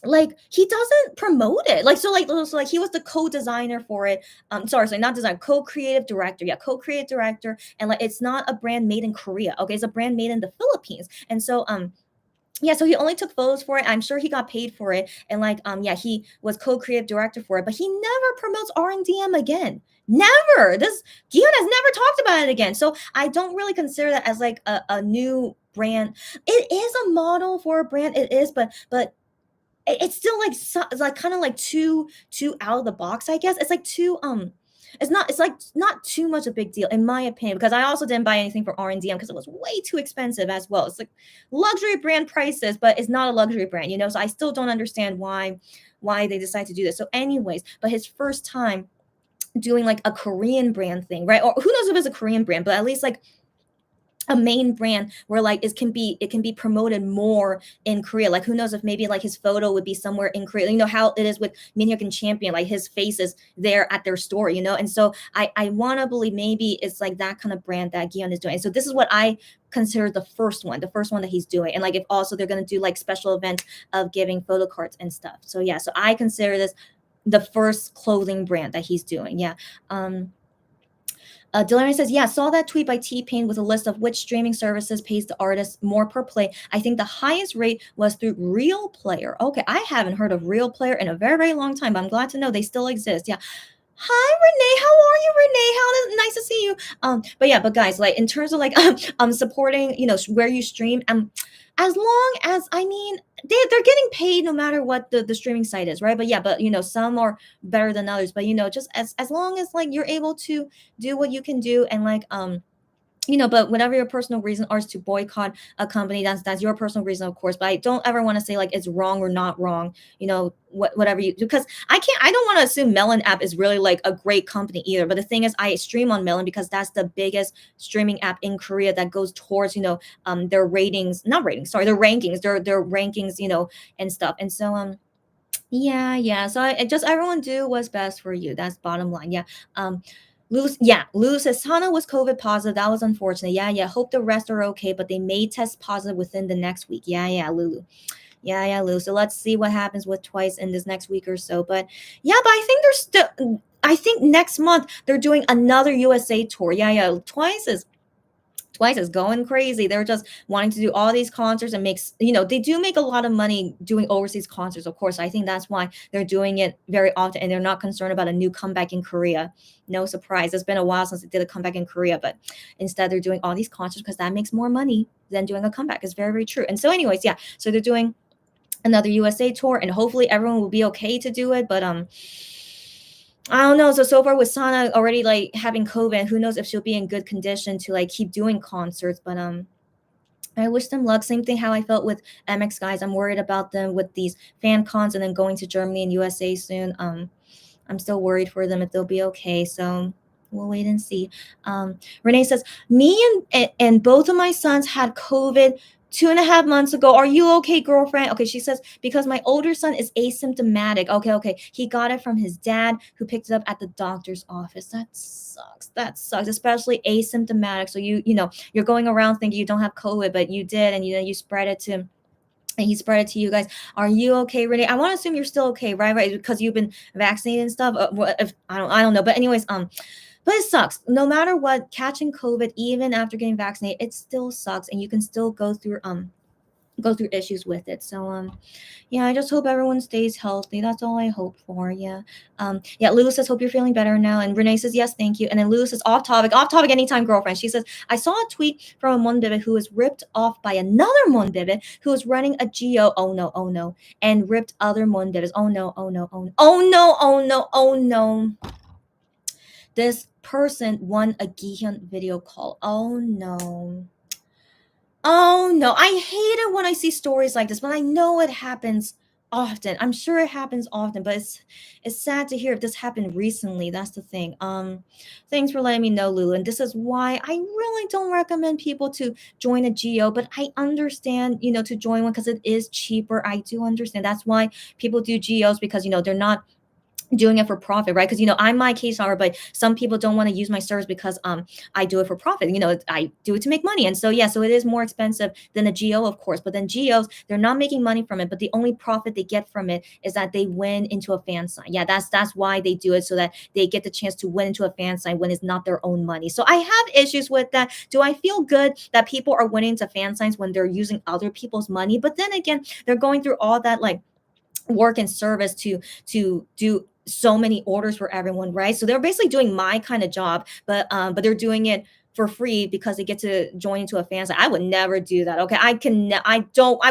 like he doesn't promote it, like he was the co-designer for it, sorry, not designer, co-creative director, co-creative director, and like it's not a brand made in Korea, okay, it's a brand made in the Philippines. And so yeah, so he only took photos for it. I'm sure he got paid for it, and like he was co-creative director for it, but he never promotes R&DM again. Never. This Gion has never talked about it again. So I don't really consider that as like a new brand. It is a model for a brand, it is, but it's still like it's like kind of like too out of the box, I guess. It's like too it's like not too much a big deal in my opinion, because I also didn't buy anything from R&DM because it was way too expensive as well. It's like luxury brand prices, but it's not a luxury brand, so I still don't understand why they decide to do this. So anyways, but his first time doing like a Korean brand thing, right? Or who knows if it's a Korean brand, but at least like a main brand where like it can be promoted more in Korea. Like who knows if maybe like his photo would be somewhere in Korea. You know how it is with Minhyuk and Champion, like his face is there at their store, and so I want to believe maybe it's like that kind of brand that Gion is doing. And so this is what I consider the first one that he's doing. And like if also they're going to do like special events of giving photo cards and stuff. So yeah, so I consider this the first clothing brand that he's doing. Yeah. Delaney says, yeah, saw that tweet by T-Pain with a list of which streaming services pays the artist more per play. I think the highest rate was through Real Player. Okay, I haven't heard of Real Player in a very, very long time, but I'm glad to know they still exist. Yeah. Hi, Renee. How are you, Renee? How nice to see you. But guys, like in terms of like supporting, where you stream, as long as, I mean, they're getting paid no matter what the streaming site is, right? But some are better than others. But just as long as like you're able to do what you can do, and like but whatever your personal reason are to boycott a company, that's your personal reason, of course. But I don't ever want to say like it's wrong or not wrong, whatever you do, because I don't want to assume Melon app is really like a great company either. But the thing is, I stream on Melon because that's the biggest streaming app in Korea that goes towards their ratings, not ratings, sorry, their rankings, their rankings, and stuff. And so yeah. So I just everyone do what's best for you. That's bottom line. Yeah. Lulu says Sana was COVID positive. That was unfortunate. Yeah. Hope the rest are okay, but they may test positive within the next week. Yeah, Lulu. Yeah, Lulu. So let's see what happens with Twice in this next week or so. But yeah, but I think there's still. I think next month they're doing another USA tour. Yeah. Twice is going crazy. They're just wanting to do all these concerts and they do make a lot of money doing overseas concerts, of course. I think that's why they're doing it very often, and they're not concerned about a new comeback in Korea. No surprise. It's been a while since they did a comeback in Korea, but instead they're doing all these concerts because that makes more money than doing a comeback. It's very, very true. And so anyways, yeah. So they're doing another USA tour, and hopefully everyone will be okay to do it. But I don't know. So far with Sana already like having COVID, who knows if she'll be in good condition to like keep doing concerts. But I wish them luck. Same thing how I felt with MX guys. I'm worried about them with these fan cons and then going to Germany and USA soon. I'm still worried for them if they'll be okay. So we'll wait and see. Renee says, me and both of my sons had COVID 2.5 months ago. Are you okay, girlfriend? Okay, she says, because my older son is asymptomatic. Okay. He got it from his dad who picked it up at the doctor's office. That sucks, especially asymptomatic. So you're going around thinking you don't have COVID, but you did, and you spread it to him. And he spread it to you guys. Are you okay, Renee? I want to assume you're still okay, right? Because you've been vaccinated and stuff. If I don't know, but anyways, but it sucks. No matter what, catching COVID, even after getting vaccinated, it still sucks, and you can still go through issues with it. So yeah, I just hope everyone stays healthy. That's all I hope for. Yeah. Lulu says, hope you're feeling better now. And Renee says, yes, thank you. And then Lulu says, off topic anytime, girlfriend. She says, I saw a tweet from a Monbebe who was ripped off by another Monbebe who was running a geo. Oh no. And ripped other Monbebes. Oh no. This person won a Gihyun video call. Oh no. I hate it when I see stories like this, but I know it happens often. I'm sure it happens often, but it's sad to hear if this happened recently. That's the thing. Thanks for letting me know, Lulu. And this is why I really don't recommend people to join a geo, but I understand, to join one because it is cheaper. I do understand. That's why people do geos, because they're not doing it for profit, right? Because I'm my case hour, but some people don't want to use my service because I do it for profit. I do it to make money, and so so it is more expensive than a geo, of course. But then geos, they're not making money from it, but the only profit they get from it is that they win into a fan sign. Yeah, that's why they do it, so that they get the chance to win into a fan sign when it's not their own money. So I have issues with that. Do I feel good that people are winning into fan signs when they're using other people's money? But then again, they're going through all that like work and service to do so many orders for everyone, right? So they're basically doing my kind of job, but they're doing it for free because they get to join into a fan site. I would never do that. Okay, I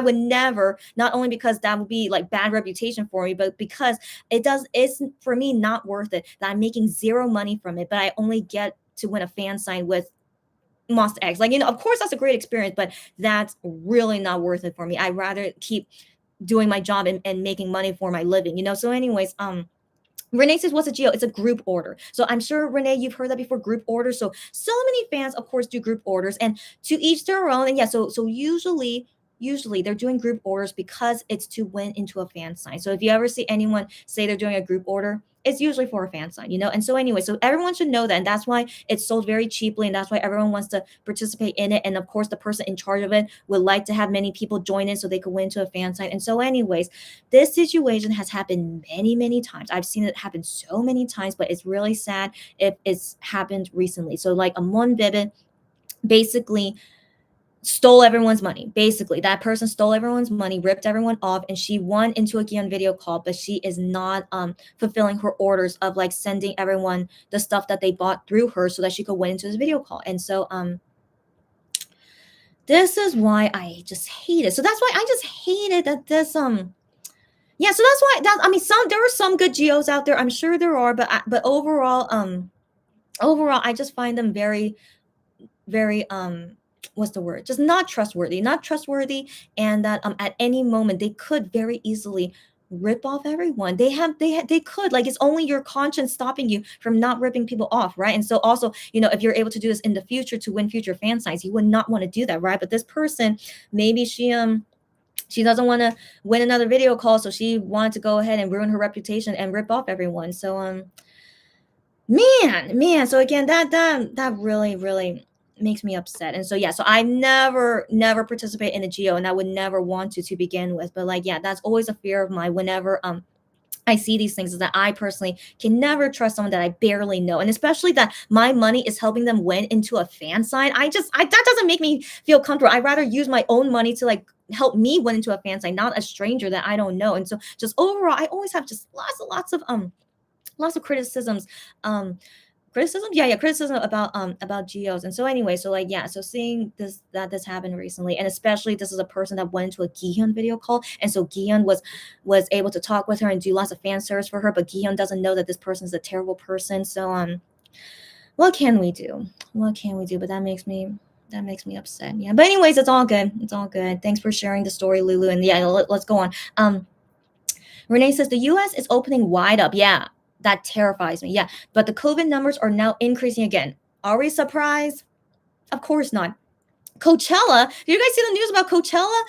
would never. Not only because that would be like bad reputation for me, but because it's for me not worth it. That I'm making zero money from it, but I only get to win a fan sign with Monster X. Like of course that's a great experience, but that's really not worth it for me. I'd rather keep doing my job and making money for my living. So anyways, Renee says, what's a geo? It's a group order. So I'm sure, Renee, you've heard that before, group orders. So many fans, of course, do group orders, and to each their own. And so usually they're doing group orders because it's to win into a fan sign. So if you ever see anyone say they're doing a group order, it's usually for a fan sign, And so anyway, so everyone should know that. And that's why it's sold very cheaply. And that's why everyone wants to participate in it. And of course, the person in charge of it would like to have many people join in so they could win to a fan sign. And so anyways, this situation has happened many, many times. I've seen it happen so many times, but it's really sad if it's happened recently. So like a Monbebe basically stole everyone's money. Basically, that person stole everyone's money, ripped everyone off, and she won into a Gion video call, but she is not fulfilling her orders of like sending everyone the stuff that they bought through her so that she could win into this video call. And so this is why I just hate it. So that's why I just hate it that this so that's why there are some good geos out there. I'm sure there are, but overall I just find them very very what's the word, just not trustworthy, and that at any moment they could very easily rip off everyone. They could, like, it's only your conscience stopping you from not ripping people off, right? And so also, if you're able to do this in the future to win future fan sites, you would not want to do that, right? But this person, maybe she doesn't want to win another video call, so she wanted to go ahead and ruin her reputation and rip off everyone. So man, so again, that really makes me upset. And so yeah, so I never participate in a geo, and I would never want to begin with. But like, yeah, that's always a fear of mine whenever I see these things, is that I personally can never trust someone that I barely know, and especially that my money is helping them win into a fan sign. That doesn't make me feel comfortable. I'd rather use my own money to like help me win into a fan sign, not a stranger that I don't know. And so just overall, I always have just lots of criticisms, criticism about geos. And so anyway, so like, yeah, so seeing this happened recently, and especially this is a person that went into a Gihyun video call, and so Gihyun was able to talk with her and do lots of fan service for her, but Gihyun doesn't know that this person is a terrible person. So what can we do, but that makes me upset. Yeah, but anyways, it's all good. Thanks for sharing the story, Lulu. And yeah, let's go on. Renee says the US is opening wide up. Yeah, that terrifies me. Yeah, but the COVID numbers are now increasing again. Are we surprised? Of course not. Coachella, did you guys see the news about Coachella?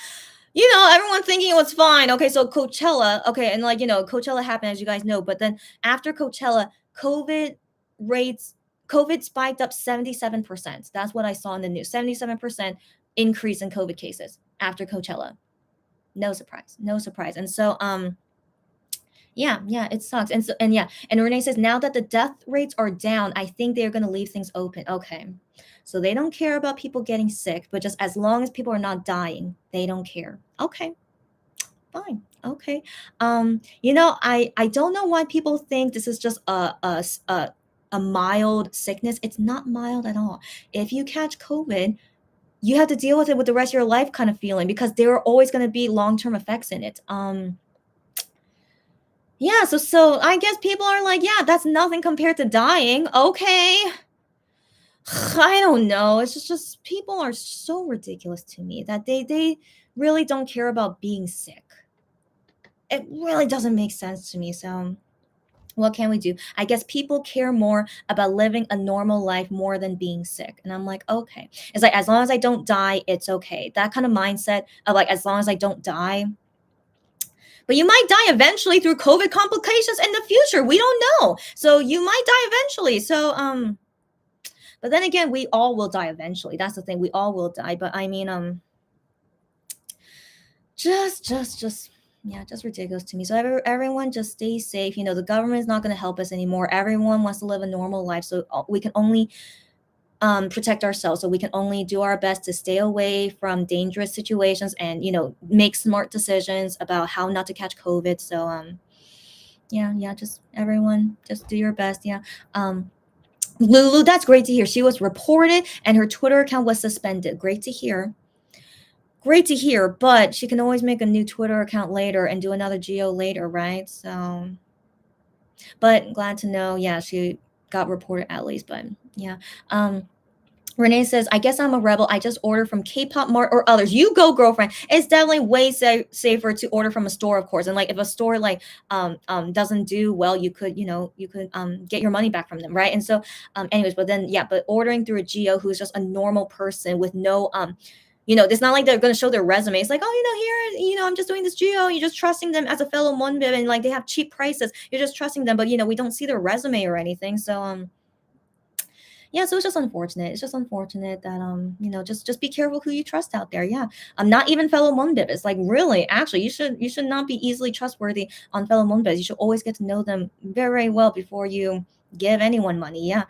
Everyone thinking it was fine. Okay, so Coachella, okay, and like, Coachella happened, as you guys know, but then after Coachella, COVID spiked up 77%. That's what I saw in the news. 77% increase in COVID cases after Coachella. No surprise. And so yeah, it sucks. And so, and yeah, and Renee says now that the death rates are down, I think they're going to leave things open. Okay. So they don't care about people getting sick, but just as long as people are not dying, they don't care. Okay. Fine. Okay. I don't know why people think this is just a mild sickness. It's not mild at all. If you catch COVID, you have to deal with it with the rest of your life kind of feeling, because there are always going to be long-term effects in it. Yeah, so I guess people are like, yeah, that's nothing compared to dying. Okay. I don't know. It's just people are so ridiculous to me that they really don't care about being sick. It really doesn't make sense to me. So what can we do? I guess people care more about living a normal life more than being sick. And I'm like, okay. It's like, as long as I don't die, it's okay. That kind of mindset of like, as long as I don't die. But you might die eventually through COVID complications in the future. We don't know. So you might die eventually. So but then again, we all will die eventually. That's the thing. We all will die. But I mean, just ridiculous to me. So everyone just stay safe. The government is not going to help us anymore. Everyone wants to live a normal life. So we can only protect ourselves. So we can only do our best to stay away from dangerous situations and, make smart decisions about how not to catch COVID. So, just everyone, just do your best. Yeah. Lulu, that's great to hear. She was reported and her Twitter account was suspended. Great to hear. But she can always make a new Twitter account later and do another geo later, right? So, but glad to know, yeah, she got reported at least, but yeah. Renee says, I guess I'm a rebel. I just order from K-pop Mart or others. You go, girlfriend. It's definitely way safer to order from a store, of course. And like, if a store like doesn't do well, you could get your money back from them, right? And so anyways, but ordering through a geo who's just a normal person with no it's not like they're going to show their resume. It's like, oh, here, I'm just doing this geo. You're just trusting them as a fellow Monbib, and like they have cheap prices. You're just trusting them, but we don't see their resume or anything. So yeah, so it's just unfortunate. It's just unfortunate that just be careful who you trust out there. Yeah. Not even fellow Monbib. It's like, really, actually, you should not be easily trustworthy on fellow Monbibs. You should always get to know them very well before you give anyone money. Yeah.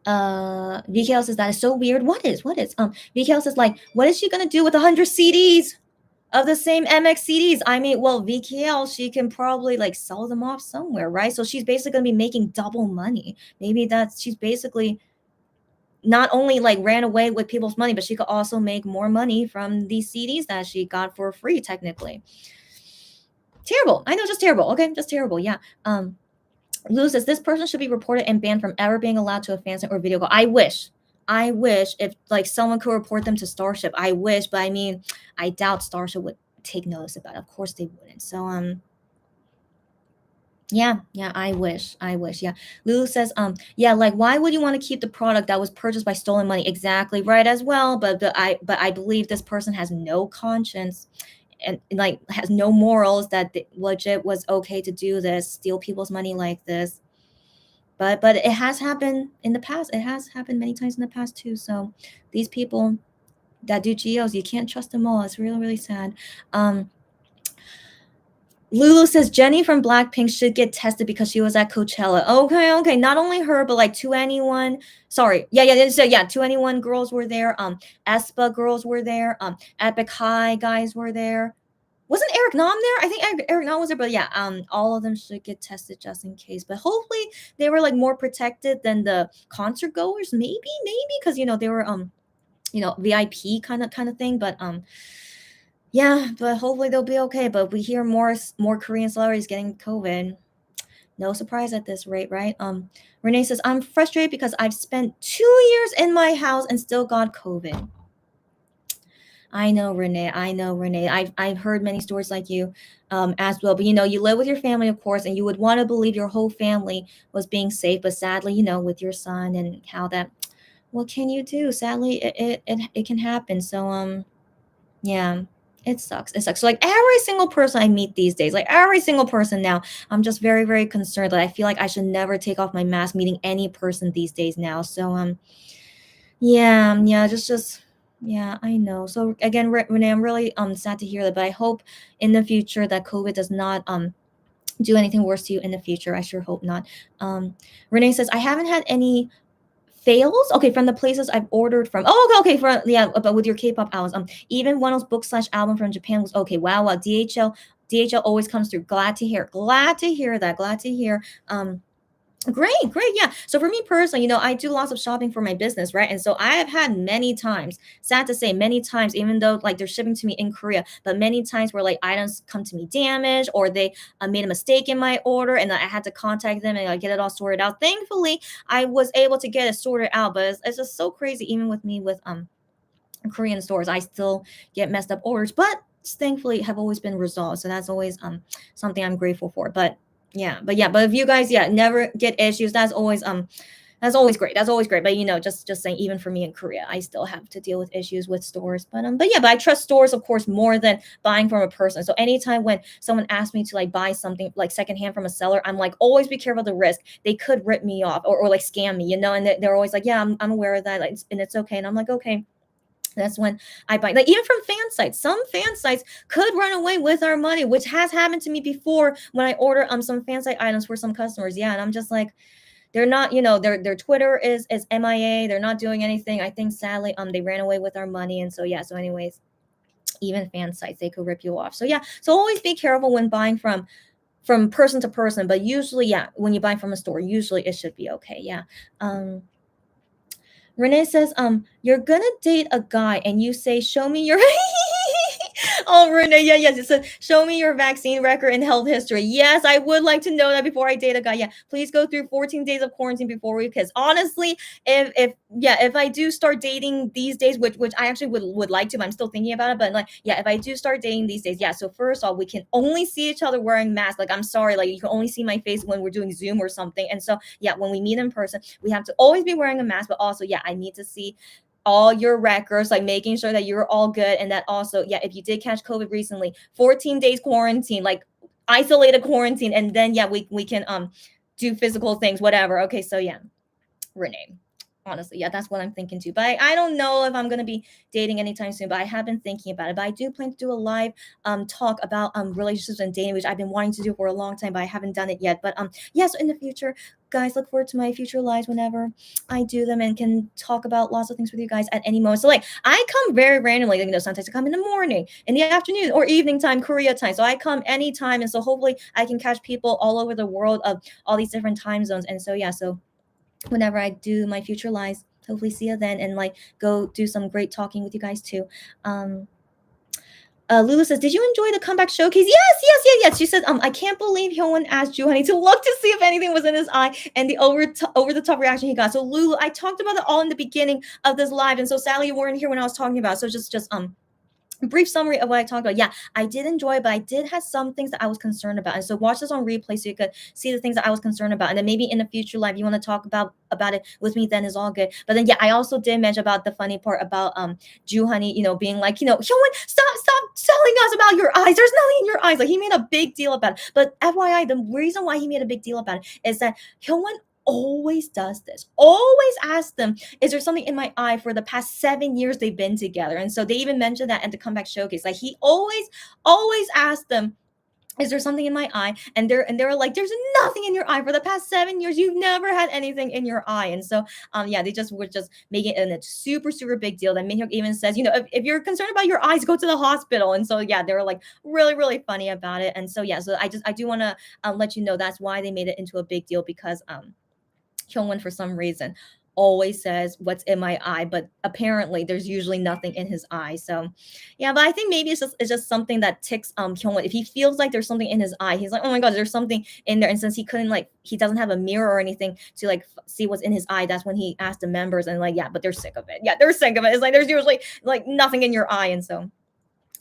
VKL says that is so weird. What is? VKL says, like, what is she gonna do with 100 CDs of the same MX CDs? I mean, well, VKL, she can probably like sell them off somewhere, right? So she's basically gonna be making double money. Maybe she's basically not only like ran away with people's money, but she could also make more money from these CDs that she got for free, technically. Terrible. I know, just terrible. Okay, just terrible. Yeah. Lou says this person should be reported and banned from ever being allowed to a fan site or video call. I wish I wish if like someone could report them to Starship. I wish, but I mean, I doubt Starship would take notice about it. Of course they wouldn't. So yeah, yeah, I wish. Yeah. Lulu says, yeah, like why would you want to keep the product that was purchased by stolen money? Exactly right as well. But I believe this person has no conscience and like has no morals that legit was okay to do this, steal people's money like this. But it has happened in the past. It has happened many times in the past too. So these people that do geos, you can't trust them all. It's really, really sad. Um, Lulu says Jenny from Blackpink should get tested because she was at Coachella. Okay, okay. Not only her, but like 2NE1. Sorry. Yeah. So yeah, 2NE1 girls were there. aespa girls were there. Epic High guys were there. Wasn't Eric Nam there? I think Eric Nam was there, but yeah, all of them should get tested just in case. But hopefully they were like more protected than the concert goers. Maybe because they were VIP kind of thing. But yeah, but hopefully they'll be okay. But we hear more Korean celebrities getting COVID. No surprise at this rate, right? Renee says I'm frustrated because I've spent 2 years in my house and still got COVID. I know, Renee. I know, Renee. I've heard many stories like you, as well. But you live with your family, of course, and you would want to believe your whole family was being safe. But sadly, with your son and how that, what can you do? Sadly, it can happen. So yeah, it sucks. It sucks. So like every single person I meet these days, like every single person now, I'm just very, very concerned. That I feel like I should never take off my mask meeting any person these days now. So yeah, just yeah, I know. So again, Renee, I'm really sad to hear that, but I hope in the future that COVID does not do anything worse to you in the future. I sure hope not. Renee says I haven't had any fails. Okay, from the places I've ordered from. Oh, okay, for yeah, but with your K-pop albums, even one of those book slash album from Japan was okay. Wow, DHL always comes through. Glad to hear. Glad to hear that. Glad to hear. Great. Yeah. So for me personally, I do lots of shopping for my business, right? And so I have had many times, sad to say, many times, even though like they're shipping to me in Korea, but many times where like items come to me damaged or they made a mistake in my order and I had to contact them and like get it all sorted out. Thankfully, I was able to get it sorted out, but it's just so crazy, even with me with Korean stores, I still get messed up orders, but thankfully have always been resolved. So that's always something I'm grateful for. But if you guys never get issues, that's always great. That's always great. But just saying, even for me in Korea, I still have to deal with issues with stores. But I trust stores, of course, more than buying from a person. So anytime when someone asks me to like buy something like secondhand from a seller, I'm like, always be careful of the risk. They could rip me off or like scam me, and they're always like, yeah, I'm aware of that, like, and it's okay. And I'm like, okay. That's when I buy, like even from fan sites. Some fan sites could run away with our money, which has happened to me before when I order some fan site items for some customers. Yeah, and I'm just like, they're not, their Twitter is MIA. They're not doing anything. I think sadly, they ran away with our money, and so yeah. So anyways, even fan sites, they could rip you off. So yeah, so always be careful when buying from person to person. But usually, yeah, when you buy from a store, usually it should be okay. Yeah. Renee says, you're gonna date a guy and you say, show me your Oh, Renee, yes. It says, show me your vaccine record and health history. Yes, I would like to know that before I date a guy. Yeah, please go through 14 days of quarantine before we kiss. Honestly, if I do start dating these days, which I actually would like to, but I'm still thinking about it. But like, yeah, if I do start dating these days, yeah. So first off, we can only see each other wearing masks. Like, I'm sorry, like you can only see my face when we're doing Zoom or something. And so yeah, when we meet in person, we have to always be wearing a mask. But also, yeah, I need to see all your records, like making sure that you're all good. And that also, yeah, if you did catch COVID recently, 14 days quarantine, like isolated quarantine. And then, yeah, we can do physical things, whatever. Okay. So, yeah, Renee. Honestly, yeah, that's what I'm thinking too. But I don't know if I'm gonna be dating anytime soon. But I have been thinking about it. But I do plan to do a live talk about relationships and dating, which I've been wanting to do for a long time, but I haven't done it yet. But yeah, so in the future, guys, look forward to my future lives whenever I do them and can talk about lots of things with you guys at any moment. So like I come very randomly, like, sometimes I come in the morning, in the afternoon, or evening time, Korea time. So I come anytime, and so hopefully I can catch people all over the world of all these different time zones. And so yeah, so whenever I do my future lives. Hopefully see you then and like go do some great talking with you guys too. Um Lulu says, "Did you enjoy the comeback showcase?" Yes, yes, yes, yes. She said, "I can't believe Hyunwon asked Joohoney to look to see if anything was in his eye, and the over the top reaction he got." So Lulu, I talked about it all in the beginning of this live, and so sadly you weren't here when I was talking about it. So just brief summary of what I talked about. Yeah, I did enjoy it, but I did have some things that I was concerned about. And so watch this on replay so you could see the things that I was concerned about. And then maybe in the future live, you want to talk about it with me, then is all good. But then yeah, I also did mention about the funny part about Ju Honey, being like, Hyunwon, stop telling us about your eyes. There's nothing in your eyes. Like he made a big deal about it. But FYI, the reason why he made a big deal about it is that Hyunwon always does this. Always asks them, is there something in my eye for the past 7 years they've been together? And so they even mentioned that at the comeback showcase. Like he always asks them, is there something in my eye? And they were like, there's nothing in your eye for the past 7 years. You've never had anything in your eye. And so yeah, they just were just making it a super, super big deal. That Minhyuk even says, if you're concerned about your eyes, go to the hospital. And so yeah, they were like really, really funny about it. And so yeah, so I do want to let you know that's why they made it into a big deal, because Kyungwon, for some reason, always says what's in my eye, but apparently there's usually nothing in his eye. So yeah, but I think maybe it's just something that ticks Kyungwon. If he feels like there's something in his eye, he's like, oh my god, there's something in there. And since he doesn't have a mirror or anything to see what's in his eye, that's when he asked the members, and like, yeah, but they're sick of it. Yeah, they're sick of it. It's like there's usually like nothing in your eye. And so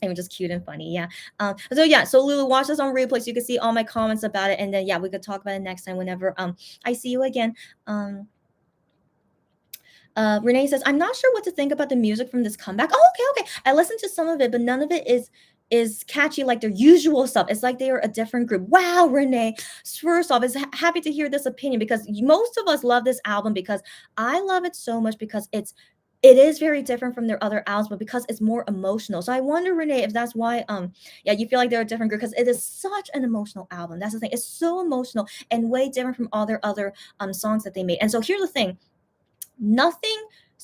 it was just cute and funny. Yeah. So yeah, so Lulu, watch this on replay so you can see all my comments about it, and then yeah, we could talk about it next time whenever I see you again. Renee says, I'm not sure what to think about the music from this comeback. Oh, okay. I listened to some of it, but none of it is catchy like their usual stuff. It's like they are a different group. Wow, Renee. First off, is happy to hear this opinion, because most of us love this album, because I love it so much because it is very different from their other albums, but because it's more emotional. So I wonder, Renee, if that's why yeah, you feel like they're a different group, because it is such an emotional album. That's the thing. It's so emotional and way different from all their other songs that they made. And so here's the thing. Not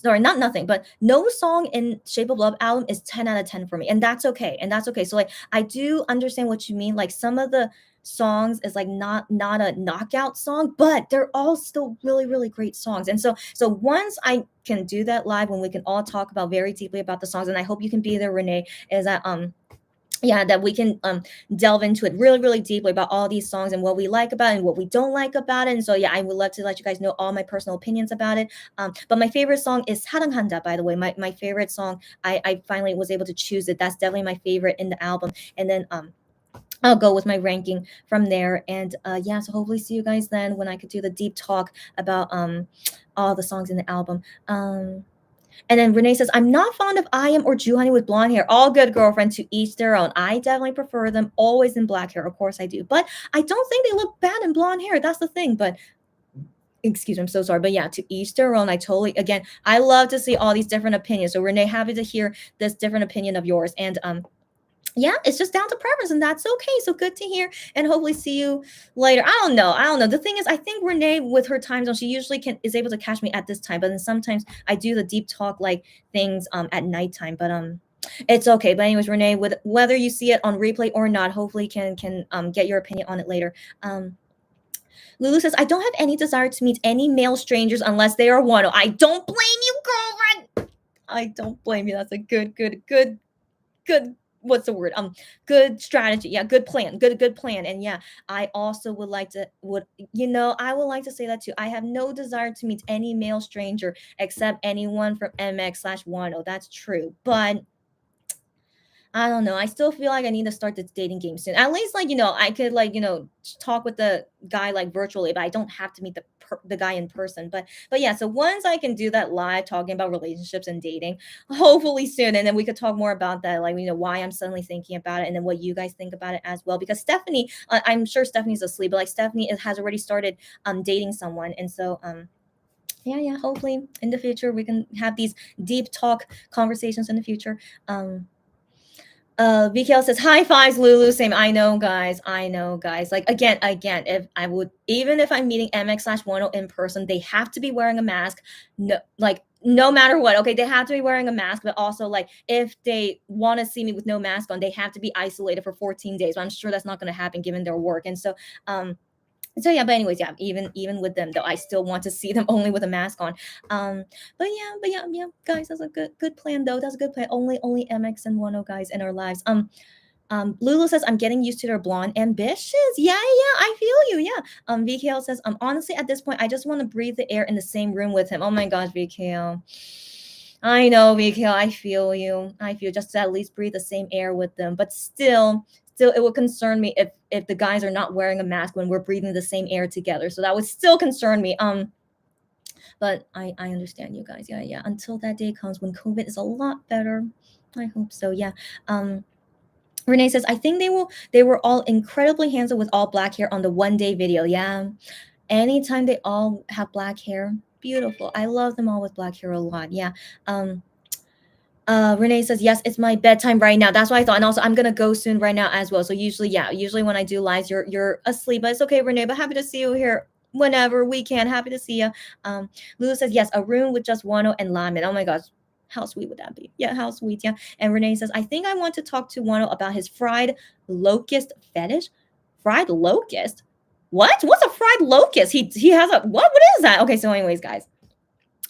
nothing, but no song in Shape of Love album is 10 out of 10 for me. And that's okay. So like I do understand what you mean. Like some of the songs is like not a knockout song, but they're all still really, really great songs. And so once I can do that live, when we can all talk about very deeply about the songs, and I hope you can be there, Renee, is that yeah, that we can delve into it really, really deeply about all these songs and what we like about it and what we don't like about it. And so yeah, I would love to let you guys know all my personal opinions about it. But my favorite song is 사랑한다, by the way. My favorite song, I finally was able to choose it. That's definitely my favorite in the album. And then I'll go with my ranking from there. And yeah, so hopefully see you guys then when I could do the deep talk about all the songs in the album. And then Renee says, I'm not fond of I.M or Joohoney with blonde hair. All good, girlfriend, to each their own. I definitely prefer them always in black hair. Of course I do. But I don't think they look bad in blonde hair. That's the thing. But excuse me, I'm so sorry. But yeah, to each their own. Again, I love to see all these different opinions. So Renee, happy to hear this different opinion of yours. And yeah, it's just down to preference, and that's okay. So good to hear, and hopefully see you later. I don't know. The thing is, I think Renee, with her time zone, she usually is able to catch me at this time, but then sometimes I do the deep talk like things at nighttime. But it's okay. But anyways, Renee, with whether you see it on replay or not, hopefully can get your opinion on it later. Lulu says, I don't have any desire to meet any male strangers unless they are one. I don't blame you, girlfriend. I don't blame you. That's a good what's the word, good strategy. Yeah, good plan, good plan. And yeah, I also would like to I would like to say that too. I have no desire to meet any male stranger except anyone from MX/10. That's true, but I don't know. I still feel like I need to start this dating game soon. At least, I could talk with the guy virtually, but I don't have to meet the guy in person. But yeah. So once I can do that live, talking about relationships and dating, hopefully soon, and then we could talk more about that, why I'm suddenly thinking about it, and then what you guys think about it as well. Because Stephanie, I'm sure Stephanie's asleep, but Stephanie has already started dating someone, and so yeah. Hopefully in the future we can have these deep talk conversations in the future. VKL says, high fives, Lulu. Same. I know, guys. Like, again, even if I'm meeting MX/10 in person, they have to be wearing a mask. No matter what. Okay. They have to be wearing a mask, but also, if they want to see me with no mask on, they have to be isolated for 14 days. But I'm sure that's not going to happen given their work. And so, So yeah, but anyways, yeah, even with them though, I still want to see them only with a mask on. But yeah, guys, that's a good plan though. That's a good plan. Only MX and Wano guys in our lives. Lulu says I'm getting used to their blonde ambitions. Yeah, I feel you. Yeah. VKL says honestly at this point I just want to breathe the air in the same room with him. Oh my gosh, VKL. I know, VKL. I feel you. I feel just to at least breathe the same air with them. But still, it would concern me if the guys are not wearing a mask when we're breathing the same air together. So that would still concern me. But I understand you guys. Yeah. Until that day comes when COVID is a lot better. I hope so. Yeah. Renee says, I think they were all incredibly handsome with all black hair on the 1 day video. Yeah. Anytime they all have black hair, beautiful. I love them all with black hair a lot. Yeah. Renee says, yes, it's my bedtime right now. That's what I thought. And also I'm gonna go soon right now as well. So usually when I do lives, you're asleep. But it's okay, Renee. But happy to see you here whenever we can. Happy to see you. Lulu says, yes, a room with just Wano and Lamin. Oh my gosh. How sweet would that be? Yeah, how sweet. Yeah. And Renee says, I think I want to talk to Wano about his fried locust fetish. Fried locust? What? What's a fried locust? He has a what is that? Okay, so anyways, guys.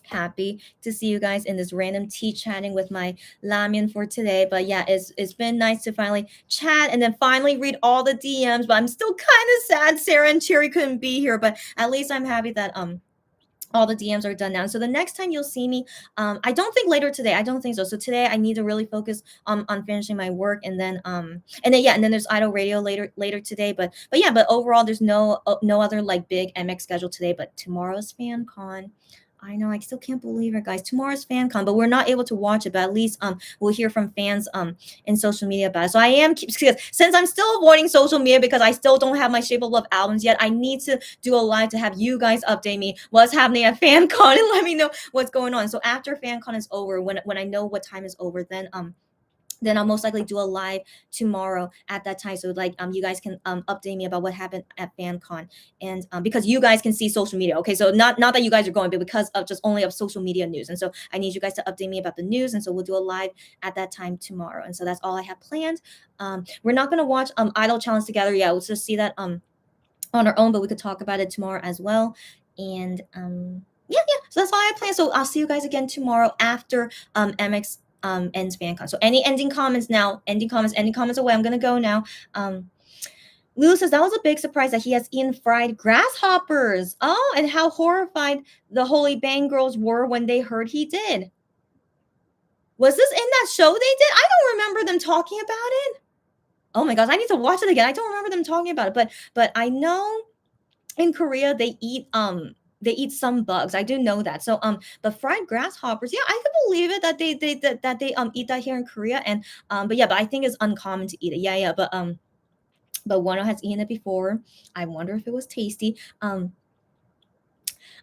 Happy to see you guys in this random tea chatting with my ramyeon for today. But yeah, it's been nice to finally chat and then finally read all the DMs. But I'm still kind of sad Sarah and Cherry couldn't be here. But at least I'm happy that all the DMs are done now. So the next time you'll see me, I don't think later today. I don't think so. So today I need to really focus on finishing my work, and then there's Idol Radio later today. But overall there's no other like big MX schedule today. But tomorrow's fan con. I know I still can't believe it, guys. Tomorrow's fan con, but we're not able to watch it. But at least we'll hear from fans in social media about it. So I am since I'm still avoiding social media because I still don't have my Shape of Love albums yet. I need to do a live to have you guys update me what's happening at FanCon and let me know what's going on. So after FanCon is over, when I know what time is over, then I'll most likely do a live tomorrow at that time. So like you guys can update me about what happened at FanCon, and because you guys can see social media. Okay, so not that you guys are going, but because of just only of social media news. And so I need you guys to update me about the news, and so we'll do a live at that time tomorrow. And so that's all I have planned. We're not gonna watch Idol Challenge together. Yeah, we'll just see that on our own, but we could talk about it tomorrow as well. And yeah. So that's all I have planned. So I'll see you guys again tomorrow after MX ends FanCon. So any ending comments now? Ending comments away. I'm gonna go now. Lou says that was a big surprise that he has eaten fried grasshoppers. Oh, and how horrified the Holy Bang girls were when they heard he did. Was this in that show they did? I don't remember them talking about it. Oh my gosh, I need to watch it again. I don't remember them talking about it, but I know in Korea they eat some bugs. I do know that. So the fried grasshoppers, yeah, I can believe it that they eat that here in Korea. And but I think it's uncommon to eat it. Yeah, but Wano has eaten it before. I wonder if it was tasty.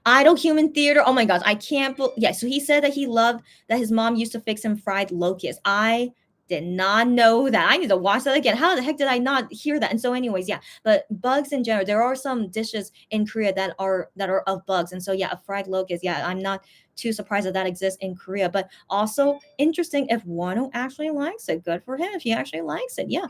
Idol Human Theater. Oh my gosh, I can't yeah, so he said that he loved that his mom used to fix him fried locusts. I did not know that. I need to watch that again. How the heck did I not hear that? And so anyways, yeah, but bugs in general, there are some dishes in Korea that are of bugs. And so yeah, a fried locust, yeah, I'm not too surprised that exists in Korea. But also interesting if Wano actually likes it. Good for him if he actually likes it. Yeah.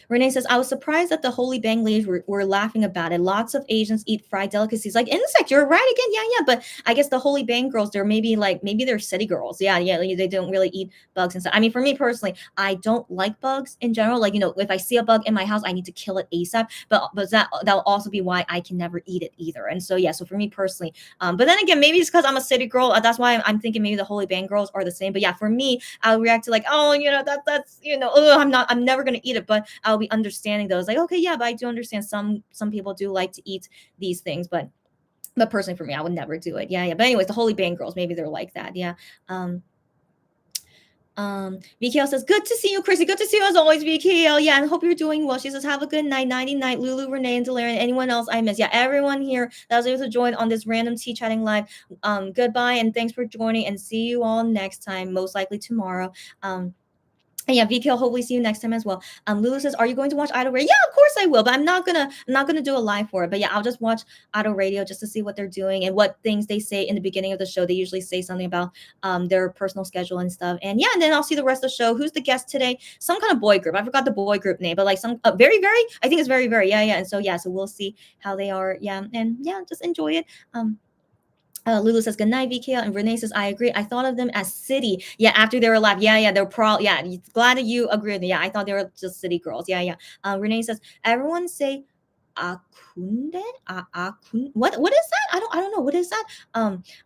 Renee says, I was surprised that the Holy Bang ladies were laughing about it. Lots of Asians eat fried delicacies like insect. You're right again. Yeah. But I guess the Holy Bang girls, maybe they're city girls. Yeah. They don't really eat bugs and stuff. I mean, for me personally, I don't like bugs in general. Like, if I see a bug in my house, I need to kill it ASAP. But that'll also be why I can never eat it either. And so, yeah, so for me personally, but then again, maybe it's because I'm a city girl. That's why I'm thinking maybe the Holy Bang girls are the same. But yeah, for me, I'll react to like, oh, that's I'm never going to eat it. But I'll be understanding those like, okay, yeah, but I do understand some people do like to eat these things, but personally for me, I would never do it. Yeah. But anyways, the Holy Bang girls, maybe they're like that. Yeah. VKL says, good to see you, Chrissy. Good to see you as always, VKL. Yeah, and hope you're doing well. She says, have a good night. Nighty night, Lulu, Renee, and Delarian. Anyone else I miss? Yeah, everyone here that was able to join on this random tea chatting live. Goodbye and thanks for joining, and see you all next time, most likely tomorrow. And yeah, VK, will hopefully see you next time as well. Lulu says, "Are you going to watch Idol Radio?" Yeah, of course I will, but I'm not gonna do a live for it. But yeah, I'll just watch Idol Radio just to see what they're doing and what things they say in the beginning of the show. They usually say something about their personal schedule and stuff. And yeah, and then I'll see the rest of the show. Who's the guest today? Some kind of boy group. I forgot the boy group name, but like some very very. I think it's very very. Yeah yeah. And so yeah, so we'll see how they are. Yeah, and yeah, just enjoy it. Lulu says good night, VK, and Renee says I agree. I thought of them as city. Yeah, after they were alive. Yeah, yeah, they're Yeah, glad that you agree with me. Yeah, I thought they were just city girls. Yeah, yeah. Renee says everyone say akunde. What is that? I don't know. What is that?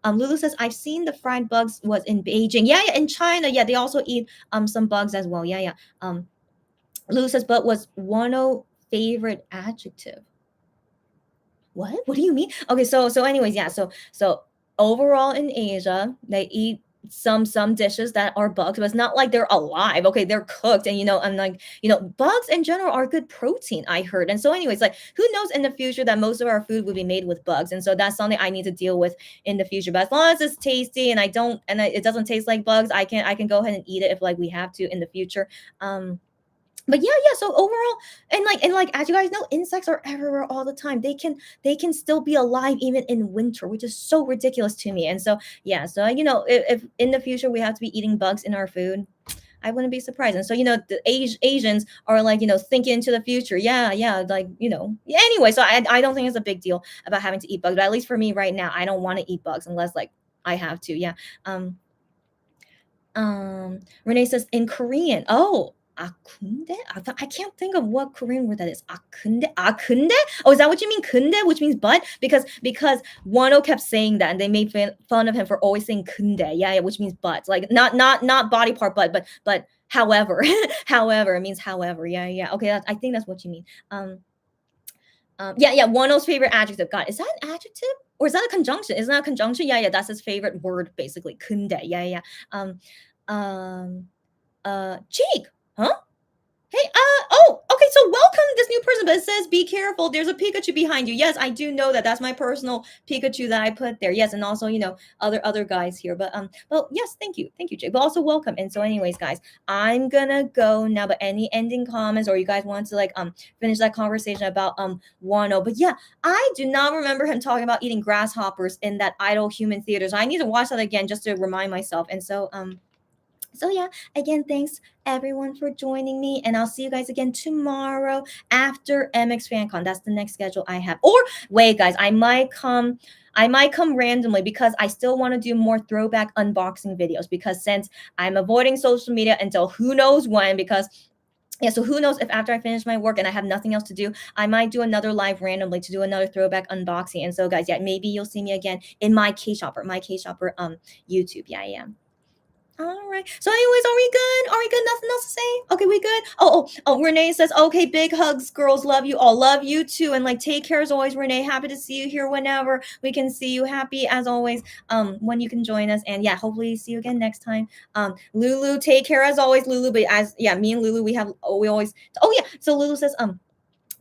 Lulu says I've seen the fried bugs was in Beijing. Yeah, yeah, in China. Yeah, they also eat some bugs as well. Yeah, yeah. Lulu says, but was Wano favorite adjective? What do you mean? Okay, so anyways, yeah, so overall in Asia, they eat some dishes that are bugs, but it's not like they're alive. Okay, they're cooked, and and like bugs in general are good protein, I heard. And so, anyways, like who knows in the future that most of our food will be made with bugs, and so that's something I need to deal with in the future. But as long as it's tasty and it doesn't taste like bugs, I can go ahead and eat it if like we have to in the future. But yeah yeah, so overall, and like as you guys know, insects are everywhere all the time. They can still be alive even in winter, which is so ridiculous to me. And so yeah, so if in the future we have to be eating bugs in our food, I wouldn't be surprised. And so the Asians are like thinking into the future. Yeah yeah, like yeah, anyway, so I don't think it's a big deal about having to eat bugs, but at least for me right now, I don't want to eat bugs unless like I have to. Yeah. Renee says in Korean. Oh, akunde? I can't think of what Korean word that is. Akunde? Akunde? Oh, is that what you mean? Kunde, which means butt? Because Wano kept saying that, and they made fun of him for always saying kunde. Yeah, yeah, which means butt. Like not body part butt, but however, however, it means however. Yeah, yeah. Okay, I think that's what you mean. Yeah, yeah. Wano's favorite adjective. God, is that an adjective or is that a conjunction? Isn't that a conjunction? Yeah, yeah. That's his favorite word, basically. Kunde. Yeah, yeah. Um, um, Jake. Huh? Hey, oh, okay, so welcome this new person, but it says be careful. There's a Pikachu behind you. Yes, I do know that. That's my personal Pikachu that I put there. Yes, and also, other guys here. But yes, thank you. Thank you, Jake. But also welcome. And so, anyways, guys, I'm gonna go now. But any ending comments or you guys want to like finish that conversation about Wano. But yeah, I do not remember him talking about eating grasshoppers in that idle human theater. So I need to watch that again just to remind myself. And so yeah, again, thanks everyone for joining me, and I'll see you guys again tomorrow after MX FanCon. That's the next schedule I have. Or wait, guys, I might come randomly because I still want to do more throwback unboxing videos because since I'm avoiding social media until who knows when, because yeah, so who knows if after I finish my work and I have nothing else to do, I might do another live randomly to do another throwback unboxing. And so guys, yeah, maybe you'll see me again in my K shopper YouTube. Yeah, yeah. All right. So, anyways, are we good? Are we good? Nothing else to say? Okay, we good? Oh, Renee says, okay, big hugs, girls. Love you all. Love you too. And like, take care as always, Renee. Happy to see you here whenever we can see you. Happy as always, when you can join us. And yeah, hopefully see you again next time. Lulu, take care as always, Lulu. But me and Lulu, we always, oh yeah. So Lulu says,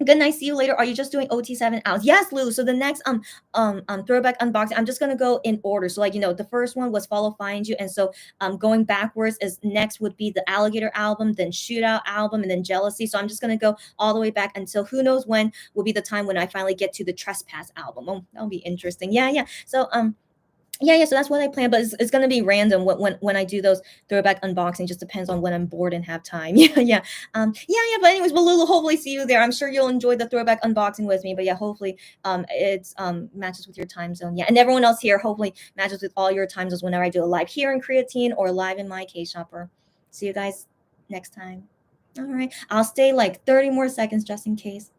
good night. See you later. Are you just doing OT7 hours? Yes, Lulu. So the next throwback unboxing, I'm just gonna go in order. So like the first one was Follow Find You, and so going backwards is next would be the Alligator album, then Shootout album, and then Jealousy. So I'm just gonna go all the way back until who knows when will be the time when I finally get to the Trespass album. Oh, that'll be interesting. Yeah, yeah. So yeah, so that's what I plan, but it's gonna be random when I do those throwback unboxing. Just depends on when I'm bored and have time. Yeah, yeah, yeah. But anyways, well, Lulu, hopefully see you there. I'm sure you'll enjoy the throwback unboxing with me. But yeah, hopefully it's matches with your time zone. Yeah, and everyone else here hopefully matches with all your time zones whenever I do a live here in Creatine or live in my K shopper. See you guys next time. All right, I'll stay like 30 more seconds just in case.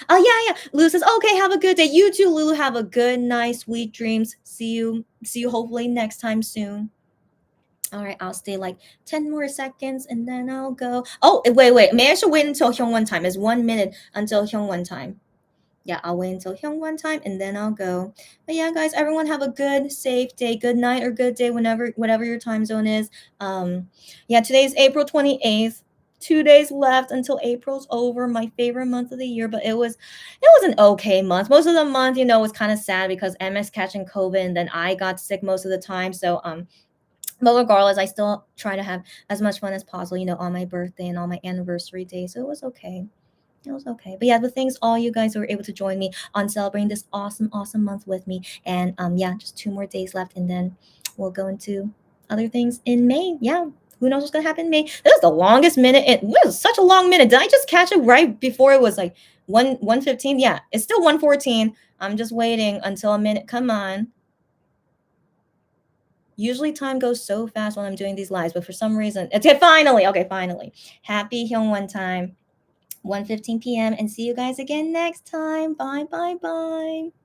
Oh yeah, yeah. Lulu says, okay, have a good day. You too, Lulu. Have a good night, sweet dreams. See you hopefully next time soon. All right, I'll stay like 10 more seconds and then I'll go. Oh, wait. Maybe I should wait until Hyungwon time. It's 1 minute until Hyungwon time. Yeah, I'll wait until Hyungwon time and then I'll go. But yeah, guys, everyone have a good, safe day, good night or good day, whatever your time zone is. Yeah, today's April 28th. 2 days left until April's over, my favorite month of the year, but it was an okay month. Most of the month, was kind of sad because MS catching COVID and then I got sick most of the time. So But regardless, I still try to have as much fun as possible, on my birthday and on my anniversary day. So it was okay. It was okay. But yeah, but thanks all you guys who were able to join me on celebrating this awesome, awesome month with me. And yeah, just 2 more days left, and then we'll go into other things in May. Yeah. Who knows what's gonna happen in May? This is the longest minute. This is such a long minute. Did I just catch it right before it was like 1:15? Yeah, it's still 1:14. I'm just waiting until a minute. Come on. Usually time goes so fast when I'm doing these lives, but for some reason, okay, finally. Okay, finally. Happy Hyungwon time. 1:15 p.m. and see you guys again next time. Bye, bye, bye.